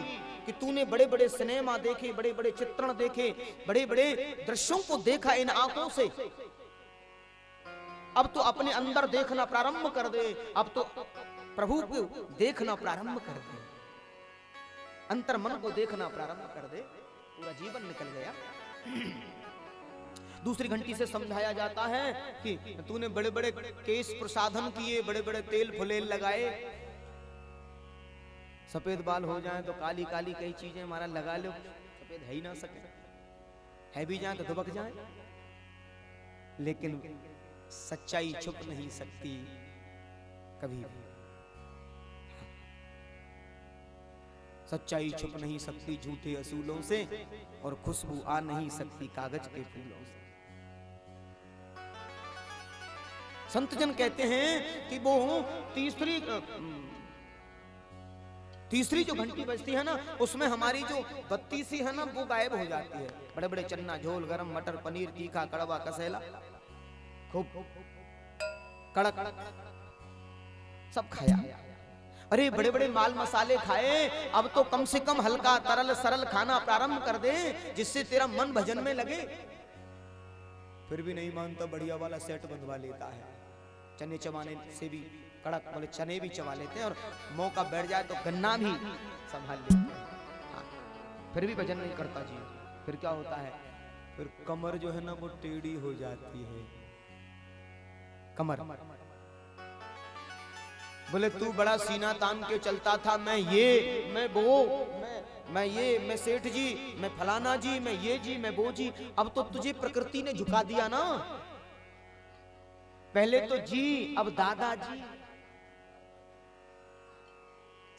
कि तूने बड़े बड़े सिनेमा देखे, बड़े बड़े चित्रण देखे, बड़े बड़े दृश्यों को देखा इन आंखों से। अब तो अपने अंदर देखना प्रारंभ कर दे, अब तो प्रभु को देखना प्रारंभ कर दे, अंतर मन को देखना प्रारंभ कर दे। पूरा जीवन निकल गया। दूसरी घंटी से समझाया जाता है कि तूने बड़े बड़े केश प्रसाधन किए, बड़े बड़े तेल फुलेल लगाए, सफेद बाल हो जाएं तो काली काली कई चीजें हमारा लगा लो, सफेद है ही ना सके, है भी जाए तो दुबक जाए। लेकिन सच्चाई छुप नहीं सकती कभी भी। सच्चाई छुप नहीं सकती झूठे असूलों से, और खुशबू आ नहीं सकती कागज के फूलों से। संत जन कहते हैं कि वो तीसरी जो घंटी बजती है ना, उसमें हमारी जो बत्ती सी है ना वो गायब हो जाती है। बड़े बड़े चन्ना झोल, गरम मटर, पनीर, तीखा, कड़वा, कसैला, खूब कड़क सब खाया। अरे बड़े बड़े माल मसाले खाए, अब तो कम से कम हल्का तरल सरल खाना प्रारंभ कर दे, जिससे तेरा मन भजन में लगे। फिर भी नहीं मानता, बढ़िया वाला सेट बंधवा लेता है। चने चबाने से भी कड़क बोले चने भी चबा लेते हैं, और मौका बैठ जाए तो गन्ना भी संभाल लेते हैं। हाँ, फिर भी भजन नहीं करता जी। फिर क्या होता है? फिर कमर जो है ना वो टेढ़ी हो जाती है। कमर बोले तू बड़ा सीना तान के चलता था, मैं ये, मैं वो, मैं ये, मैं सेठ जी, मैं फलाना जी, मैं ये जी, मैं वो जी। अब तो तुझे प्रकृति ने झुका दिया ना। पहले तो जी, अब दादाजी,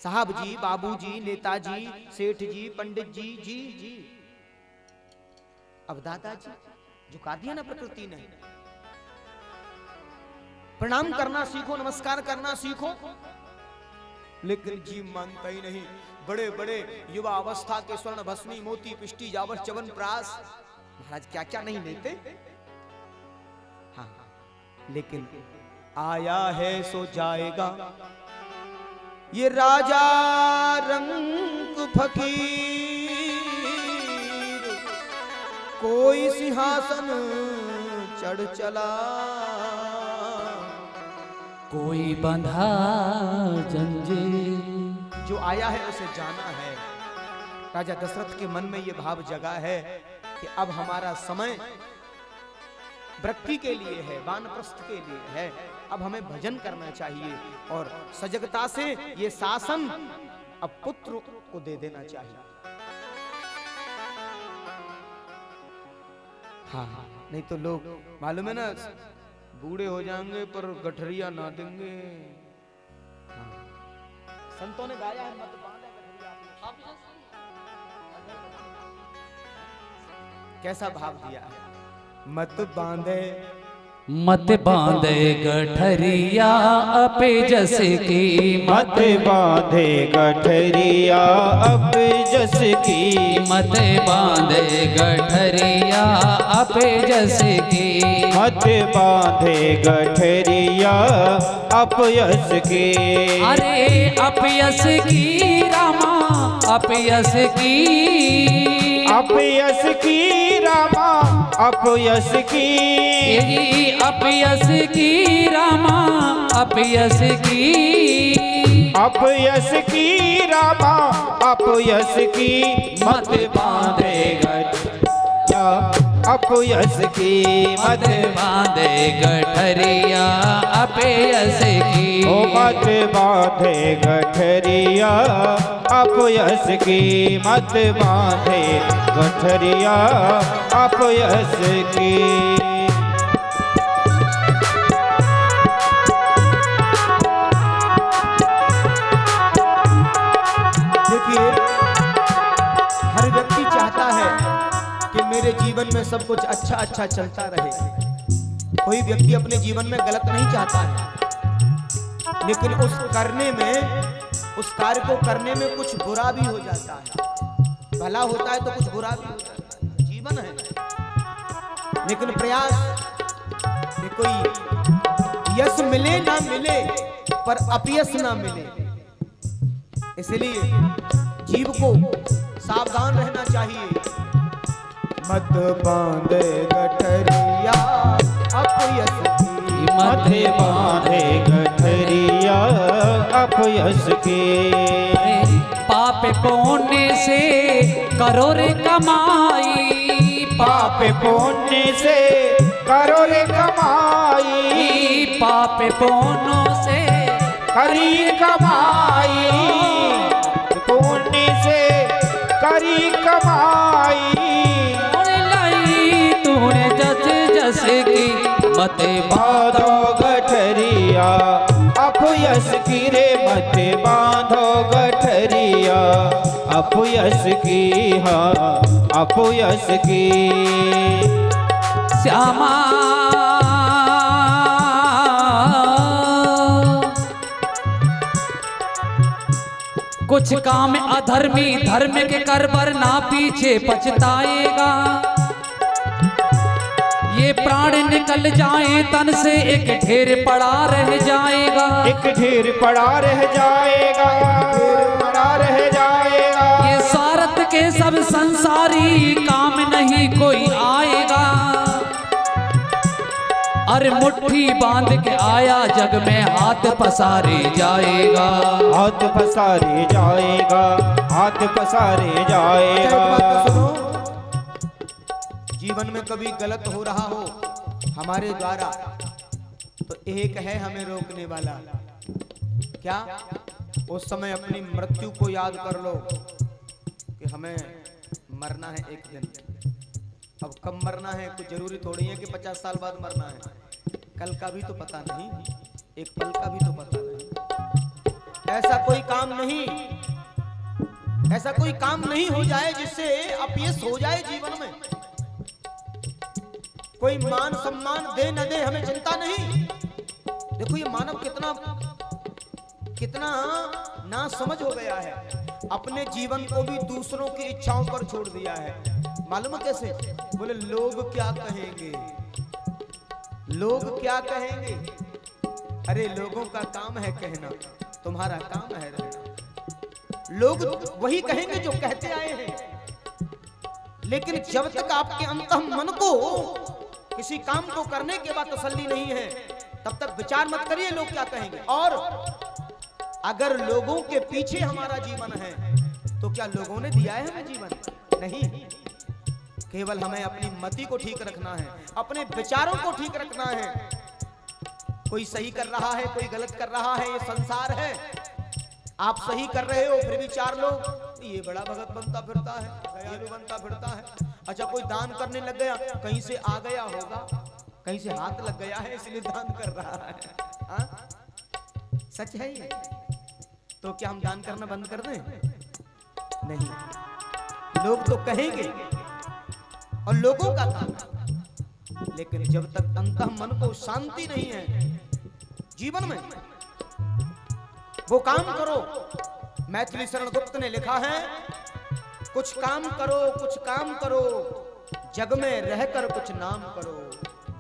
साहब जी, बाबू जी, नेताजी, सेठ जी, पंडित जी, जी जी, अब दादाजी। झुका दिया ना प्रकृति ने। प्रणाम करना सीखो, नमस्कार करना सीखो। लेकिन जी मानता ही नहीं। बड़े बड़े युवा अवस्था के स्वर्ण भस्मी, मोती, पिष्टी, जावस, चवन प्रास, महाराज क्या क्या नहीं लेते। हाँ, लेकिन आया है सो जाएगा ये राजा रंग फकीर, कोई सिंहासन चढ़ चला, कोई बंधा जंजीर। जो आया है उसे जाना है। राजा दशरथ के मन में यह भाव जगा है कि अब हमारा समय वृत्ति के लिए है, वानप्रस्थ के लिए है। अब हमें भजन करना चाहिए, और सजगता से ये शासन अब पुत्र को दे देना चाहिए। हाँ, नहीं तो लोग मालूम है ना, बूढ़े हो जाएंगे पर गठरिया ना देंगे। संतों ने गाया है मत बांधे गठरिया। कैसा भाव दिया है, मत बांधे मत बांधे गठरिया अपे जस की, मत बांधे गठरिया अब जस की, मत बांधे गठरिया अपे जस की, मत बांधे गठरिया अपयस की। अरे अपयस की रामा अपयस की, अपयस की रामा अपयस की, यही अपयस की रामा अपयस की, अपयस की रामा अपयस की, मत बांधे गठरिया अपयस की, मत बांधे गठरिया अपयस की, ओ मत बांधे गठरिया अपयस की, मत बांधे गठरिया अपयस की। देखिए, हर व्यक्ति चाहता है कि मेरे जीवन में सब कुछ अच्छा अच्छा चलता रहे। कोई व्यक्ति अपने जीवन में गलत नहीं चाहता है, लेकिन उस करने में, उस कार्य को करने में कुछ बुरा भी हो जाता है। भला होता है तो कुछ बुरा भी हो जाता है, जीवन है। लेकिन प्रयास कि कोई यश मिले ना मिले पर अपयश ना मिले, इसलिए जीव को सावधान रहना चाहिए। मत बांधे गठरिया अपयश की, मत बांधे गठरिया अपयश की। पाप पुण्य से करो रे कमाई, पाप पुण्य से करो रे कमाई, पाप पुण्य से करी कमाई, पुण्य से करी कमाई। लाई तूने जस जस की, मत बांधो गठरिया अपयश की रे, मत बांधो गठरिया अपयश की, हाँ अपयश की। श्यामा कुछ काम अधर्मी धर्म के कर पर ना पीछे पछताएगा। ये प्राण निकल जाए तन से एक ढेर पड़ा रह जाएगा, एक ढेर पड़ा रह जाएगा, ढेर पड़ा रह जाएगा। ये स्वार्थ के सब संसारी काम नहीं कोई आएगा। अरे मुट्ठी बांध के आया जग में हाथ पसारे जाएगा, हाथ पसारे जाएगा, हाथ पसारे जाएगा। सुनो, जीवन में कभी गलत हो रहा हो हमारे द्वारा तो एक है हमें रोकने वाला। क्या? उस समय अपनी मृत्यु को याद कर लो कि हमें मरना है एक दिन। अब कब मरना है कुछ जरूरी थोड़ी है कि 50 साल बाद मरना है। कल का भी तो पता नहीं, एक पल का भी तो पता नहीं। ऐसा कोई काम नहीं, ऐसा कोई काम नहीं हो जाए जिससे अपयश हो जाए जीवन में। कोई मान सम्मान दे न दे हमें चिंता नहीं। देखो ये मानव कितना ना समझ हो गया है, अपने जीवन को भी दूसरों की इच्छाओं पर छोड़ दिया है। मालूम है कैसे? बोले लोग क्या कहेंगे, लोग क्या कहेंगे। अरे लोगों का काम है कहना, तुम्हारा काम है रहना। लोग वही कहेंगे जो कहते आए हैं, लेकिन जब तक आपके अंतःमन को किसी काम को करने के बाद तसल्ली नहीं है तब तक विचार मत करिए लोग क्या कहेंगे। और अगर लोगों के पीछे हमारा जीवन है तो क्या लोगों ने दिया है हमें जीवन? नहीं। केवल हमें अपनी मति को ठीक रखना है, अपने विचारों को ठीक रखना है। कोई सही कर रहा है, कोई गलत कर रहा है, ये संसार है। आप सही कर रहे हो फिर भी 4 लोग ये बड़ा भगत बनता फिरता है, दयालु बनता फिरता है। अच्छा कोई दान करने लग गया, कहीं से आ गया होगा, कहीं से हाथ लग गया है इसलिए दान कर रहा है। हाँ? सच है ये। तो क्या हम दान करना बंद कर दें? नहीं, लोग तो कहेंगे और लोगों का काम, लेकिन जब तक अंतः मन को शांति नहीं है जीवन में, वो काम करो। मैथिली शरण गुप्त ने लिखा है, कुछ काम करो, कुछ काम करो, जग में रहकर कुछ नाम करो,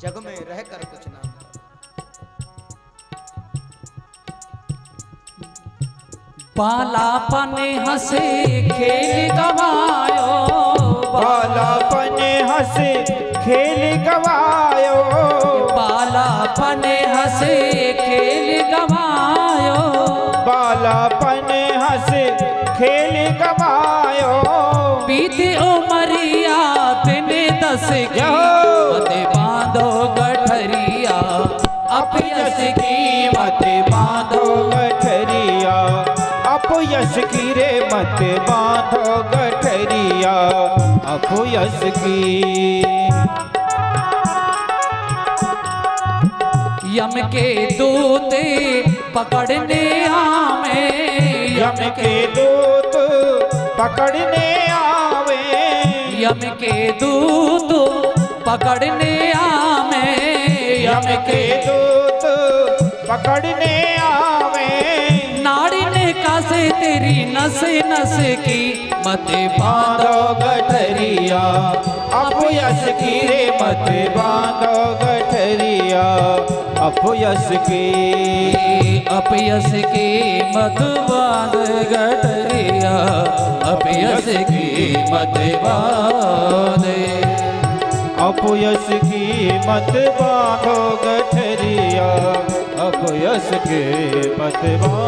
जग में रहकर कुछ नाम करो। बालापन हंसे खेल गवायो, बालापन हंसे खेल गवायो, बालापन हंसे खेल गवायो, बालापन हंसे खेल गवायो, बीती उमरिया दिन 10 की, मत बांधो गठरिया, अपयश की मत बांधो गठरिया, अपयश की रे मत बांधो गठरिया, अपयश की। यम के दूत पकड़ने आवे, यम के दूत पकड़ने आवे, यम के दूत पकड़ने आवे, यम के दूत पकड़ने आवे, नाड़ी ने कासे तेरी नस नस की, मत बांधो गठरिया, अपयश की रे मत बांधो गठरिया, अपयश की, अपयश की मत बांध गठरिया, अपयश की मत बांधे, अपयश की मत बांधो गठरिया, अपयश के मत बांधो।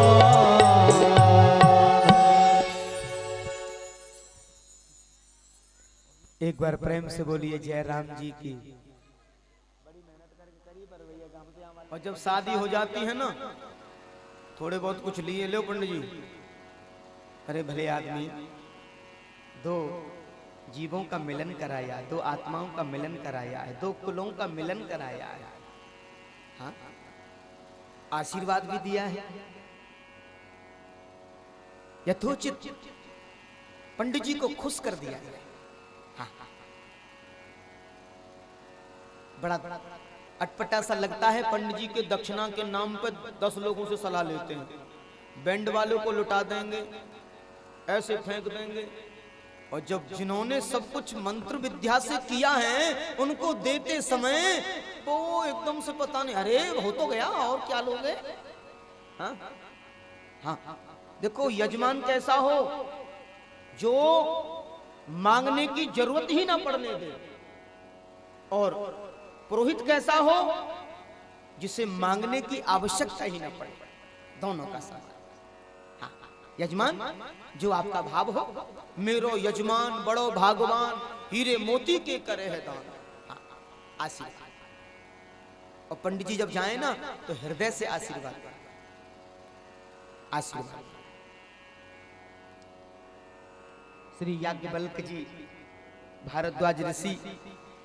एक बार प्रेम से बोलिए जय राम जी की। और जब शादी हो जाती है ना, थोड़े बहुत कुछ लिए लो पंडित जी, अरे भले आदमी, दो जीवों का मिलन कराया, दो आत्माओं का मिलन कराया है, दो कुलों का मिलन कराया है, हाँ, आशीर्वाद भी दिया है यथोचित, पंडित जी को खुश कर दिया है। हाँ, बड़ा अटपटा सा लगता है, पंडित जी के दक्षिणा के नाम पर 10 लोगों से सलाह लेते हैं, बैंड वालों को लुटा देंगे, ऐसे फेंक देंगे, और जब जिन्होंने सब कुछ मंत्र विद्या से किया है उनको देते समय वो एकदम से पता नहीं, अरे हो तो गया और क्या लोगे। हाँ हाँ, देखो यजमान कैसा हो जो मांगने की जरूरत ही ना पड़ने दे, और पुरोहित कैसा हो जिसे मांगने की आवश्यकता ही ना पड़े, दोनों का साथ। हाँ, यजमान जो आपका भाव हो, मेरो यजमान बड़ो भागवान, हीरे मोती के करे है दान, हाँ, आशीर्वाद। और पंडित जी जब जाए ना तो हृदय से आशीर्वाद, आशीर्वाद। श्री याज्ञवल्क्य जी भारद्वाज ऋषि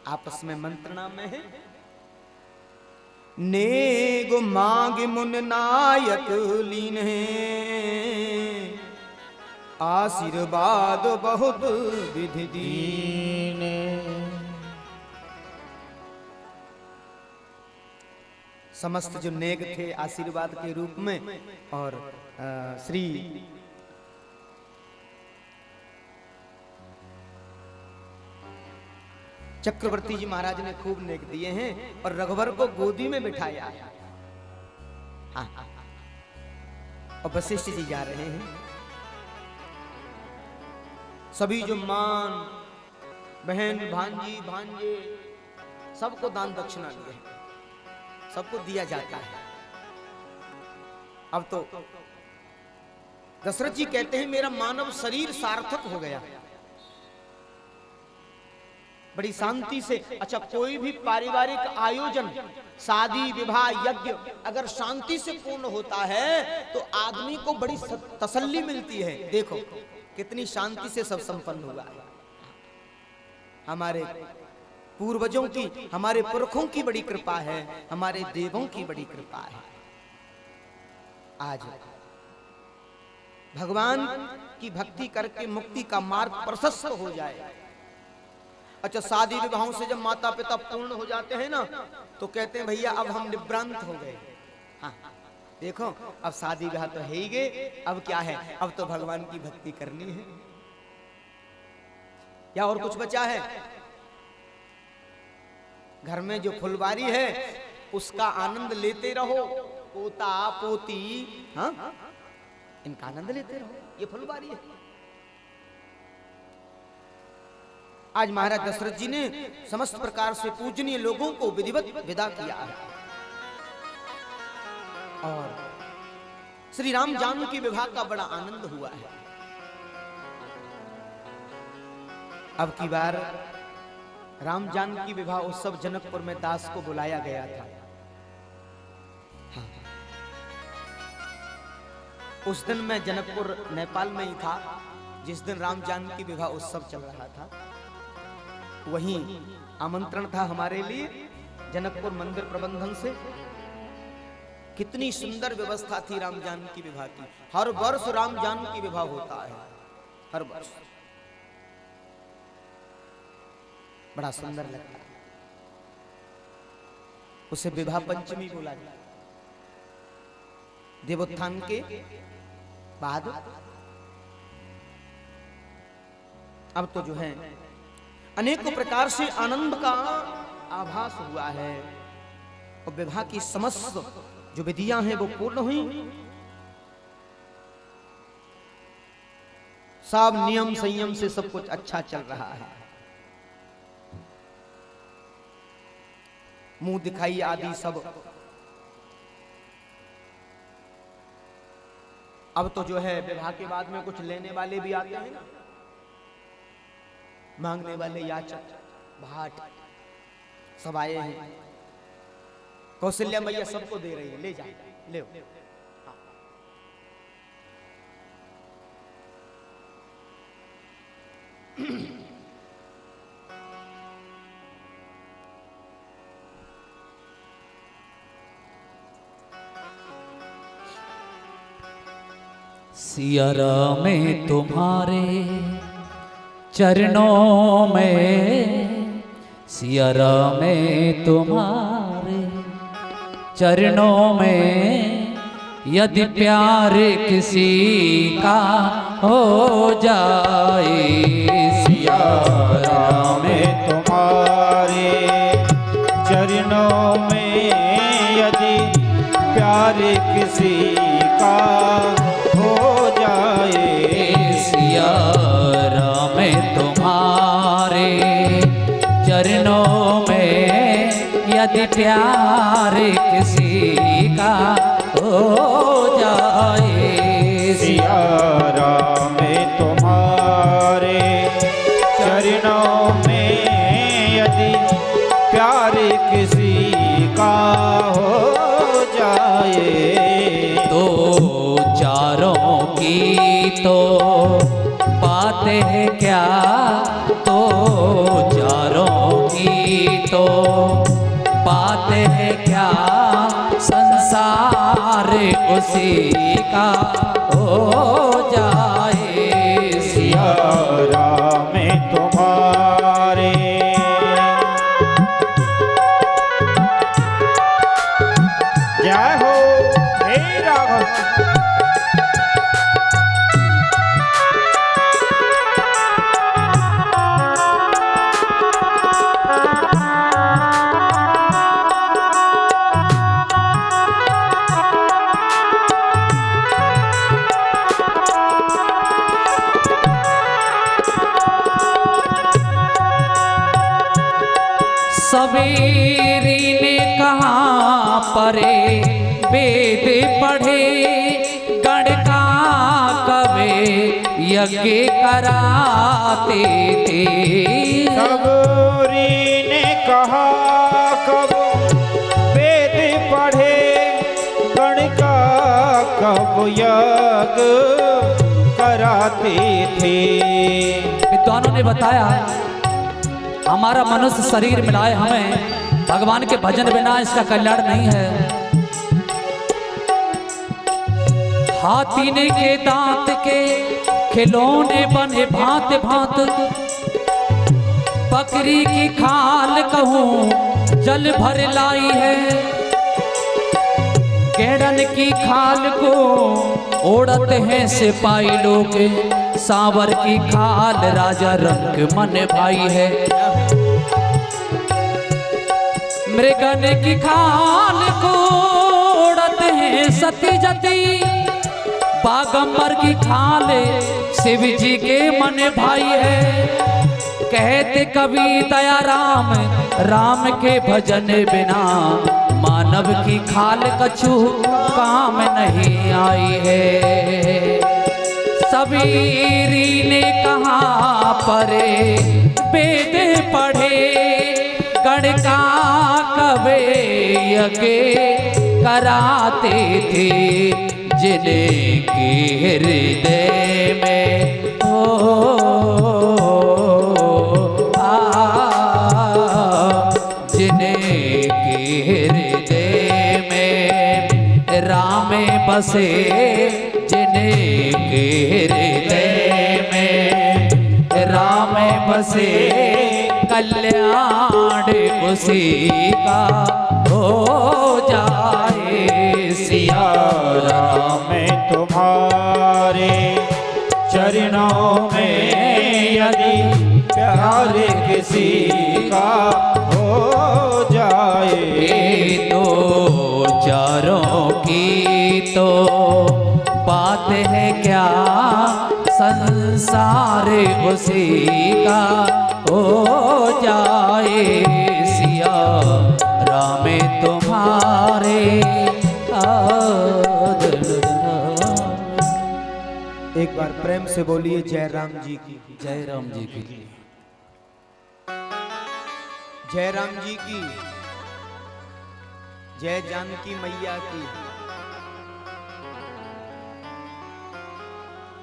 आपस में मंत्रणा में है। नेगो मांग मुन नायक लीन है, आशीर्वाद बहुत विधि दीन। समस्त जो नेग थे आशीर्वाद के रूप में, और श्री चक्रवर्ती जी महाराज ने खूब नेक दिए हैं और रघुवर को गोदी में बिठाया। हाँ, और वशिष्ठ जी जा रहे हैं, सभी जो मान बहन भांजी भांजे सबको दान दक्षिणा दिए, सबको दिया जाता है। अब तो दशरथ जी कहते हैं मेरा मानव शरीर सार्थक हो गया, बड़ी शांति से। अच्छा, कोई भी पारिवारिक आयोजन, शादी विवाह यज्ञ अगर शांति से पूर्ण होता है तो आदमी को बड़ी तसल्ली मिलती है। देखो कितनी शांति से सब संपन्न हुआ है। हमारे पूर्वजों की, हमारे पुरखों की बड़ी कृपा है, हमारे देवों की बड़ी कृपा है। आज भगवान की भक्ति करके मुक्ति का मार्ग प्रशस्त हो जाए। अच्छा, शादी विवाहों से जब माता पिता पूर्ण हो जाते हैं ना, तो कहते हैं भैया अब हम निवृत्त हो गए। हाँ, देखो अब शादी विवाह तो है ही गए, अब क्या है, अब तो भगवान की भक्ति करनी है। या और कुछ बचा है? घर में जो फुलवारी है उसका आनंद लेते रहो, पोता पोती, हाँ, इनका आनंद लेते रहो, ये फुलवारी है। आज महाराज दशरथ जी ने समस्त प्रकार से पूजनीय लोगों को विधिवत विदा किया है और श्री राम जानकी विवाह का बड़ा आनंद हुआ है। अब की बार राम जानकी विवाह उत्सव जनकपुर में दास को बुलाया गया था। हाँ। उस दिन मैं जनकपुर नेपाल में ही था जिस दिन राम जानकी विवाह उत्सव चल रहा था। वहीं आमंत्रण था हमारे लिए जनकपुर मंदिर प्रबंधन से। कितनी सुंदर व्यवस्था थी राम जानकी विवाह की। हर वर्ष राम जानकी विवाह होता है, हर वर्ष बड़ा सुंदर लगता है। उसे विवाह पंचमी बोला जाता। देवोत्थान के बाद अब तो जो है अनेक प्रकार से आनंद का आभास हुआ है और विवाह की समस्त जो विधियां हैं वो पूर्ण हुई। सब नियम संयम से सब कुछ अच्छा चल रहा है। मुंह दिखाई आदि सब। अब तो जो है विवाह के बाद में कुछ लेने वाले भी आते हैं ना, मांगने वाले याचक भाट सब आए हैं। कौशल्या मैया सबको दे रही है, ले जाओ, ले सिया राम में तुम्हारे चरणों में, सिया राम में तुम्हारे चरणों में, यदि प्यार किसी का हो जाए, सिया राम में तुम्हारे चरणों में, यदि प्यार किसी का हो जाए, सिया राम में तुम्हारे चरणों में, यदि प्यार किसी का हो जाए, सिया राम में तुम्हारे चरणों में, यदि प्यार किसी का हो जाए, तो चारों की तो पाते हैं क्या, तो चारों की तो पाते हैं क्या, संसार उसी का हो जाए, सिया राम में तुम्हारे। जय हो हे राघव। सवेरी ने कहाँ परे वेद पढ़े, गणका कवे यज्ञ कराते थे, सबरी ने कहा कब वेद पढ़े, गणका कब यज्ञ कराते थे। विद्वानों ने बताया हमारा मनुष्य शरीर मिलाए हमें भगवान के भजन बिना इसका कल्याण नहीं है। हाथी ने के दांत के खिलौने बने भांत भांत, बकरी की खाल कहूँ जल भर लाई है, केरन की खाल को ओढ़त हैं सिपाही लोग, सांवर की खाल राजा रंग मन भाई है। मृगन की खाल को ओढ़त हैं सती जती, बागंबर की खाल शिव जी के मन भाई है। कहते कवि दया राम, राम के भजन बिना मानव की खाल कछु काम नहीं आई है। सबीरी ने कहा परे वेद पढ़े, गणका कवे यज्ञ कराते थे, जिनके हृदय में जिनके हृदय में राम बसे, जिनके हृदय में राम बसे, कल्याण उसी का हो जाए। सिया राम तुम्हारे चरणों में यदि प्यार किसी का हो जाए, तो चारों की तो बात है क्या, संसार उसी का हो जाए। सिया राम तुम्हारे एक बार प्रेम से बोलिए जय राम जी की, जय राम जी की, जय राम जी की, जय जानकी मैया की।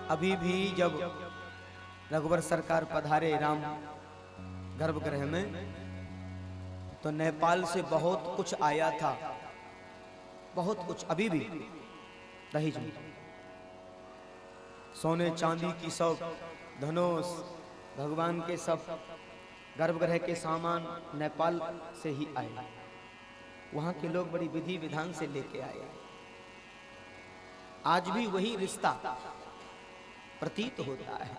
अभी भी जब रघुवर सरकार पधारे राम गर्भगृह में, तो नेपाल से बहुत कुछ आया था, बहुत कुछ अभी भी दहेज में, सोने चांदी की सब धनुष, भगवान के सब गर्भगृह के सामान नेपाल से ही आए। वहां के लोग बड़ी विधि विधान से लेके आए। आज भी वही रिश्ता प्रतीत होता है।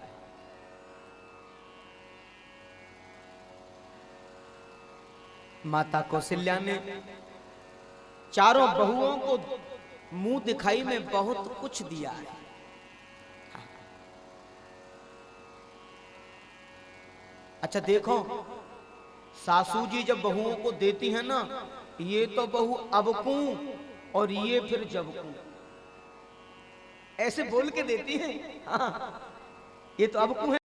माता कौशल्या ने चारों बहुओं को मुंह दिखाई में बहुत कुछ दिया है। अच्छा देखो, सासू जी जब बहुओं को देती है ना, ये तो बहू अबकू और ये फिर जबकू, ऐसे बोल के देती है। हाँ, ये तो अबकू है।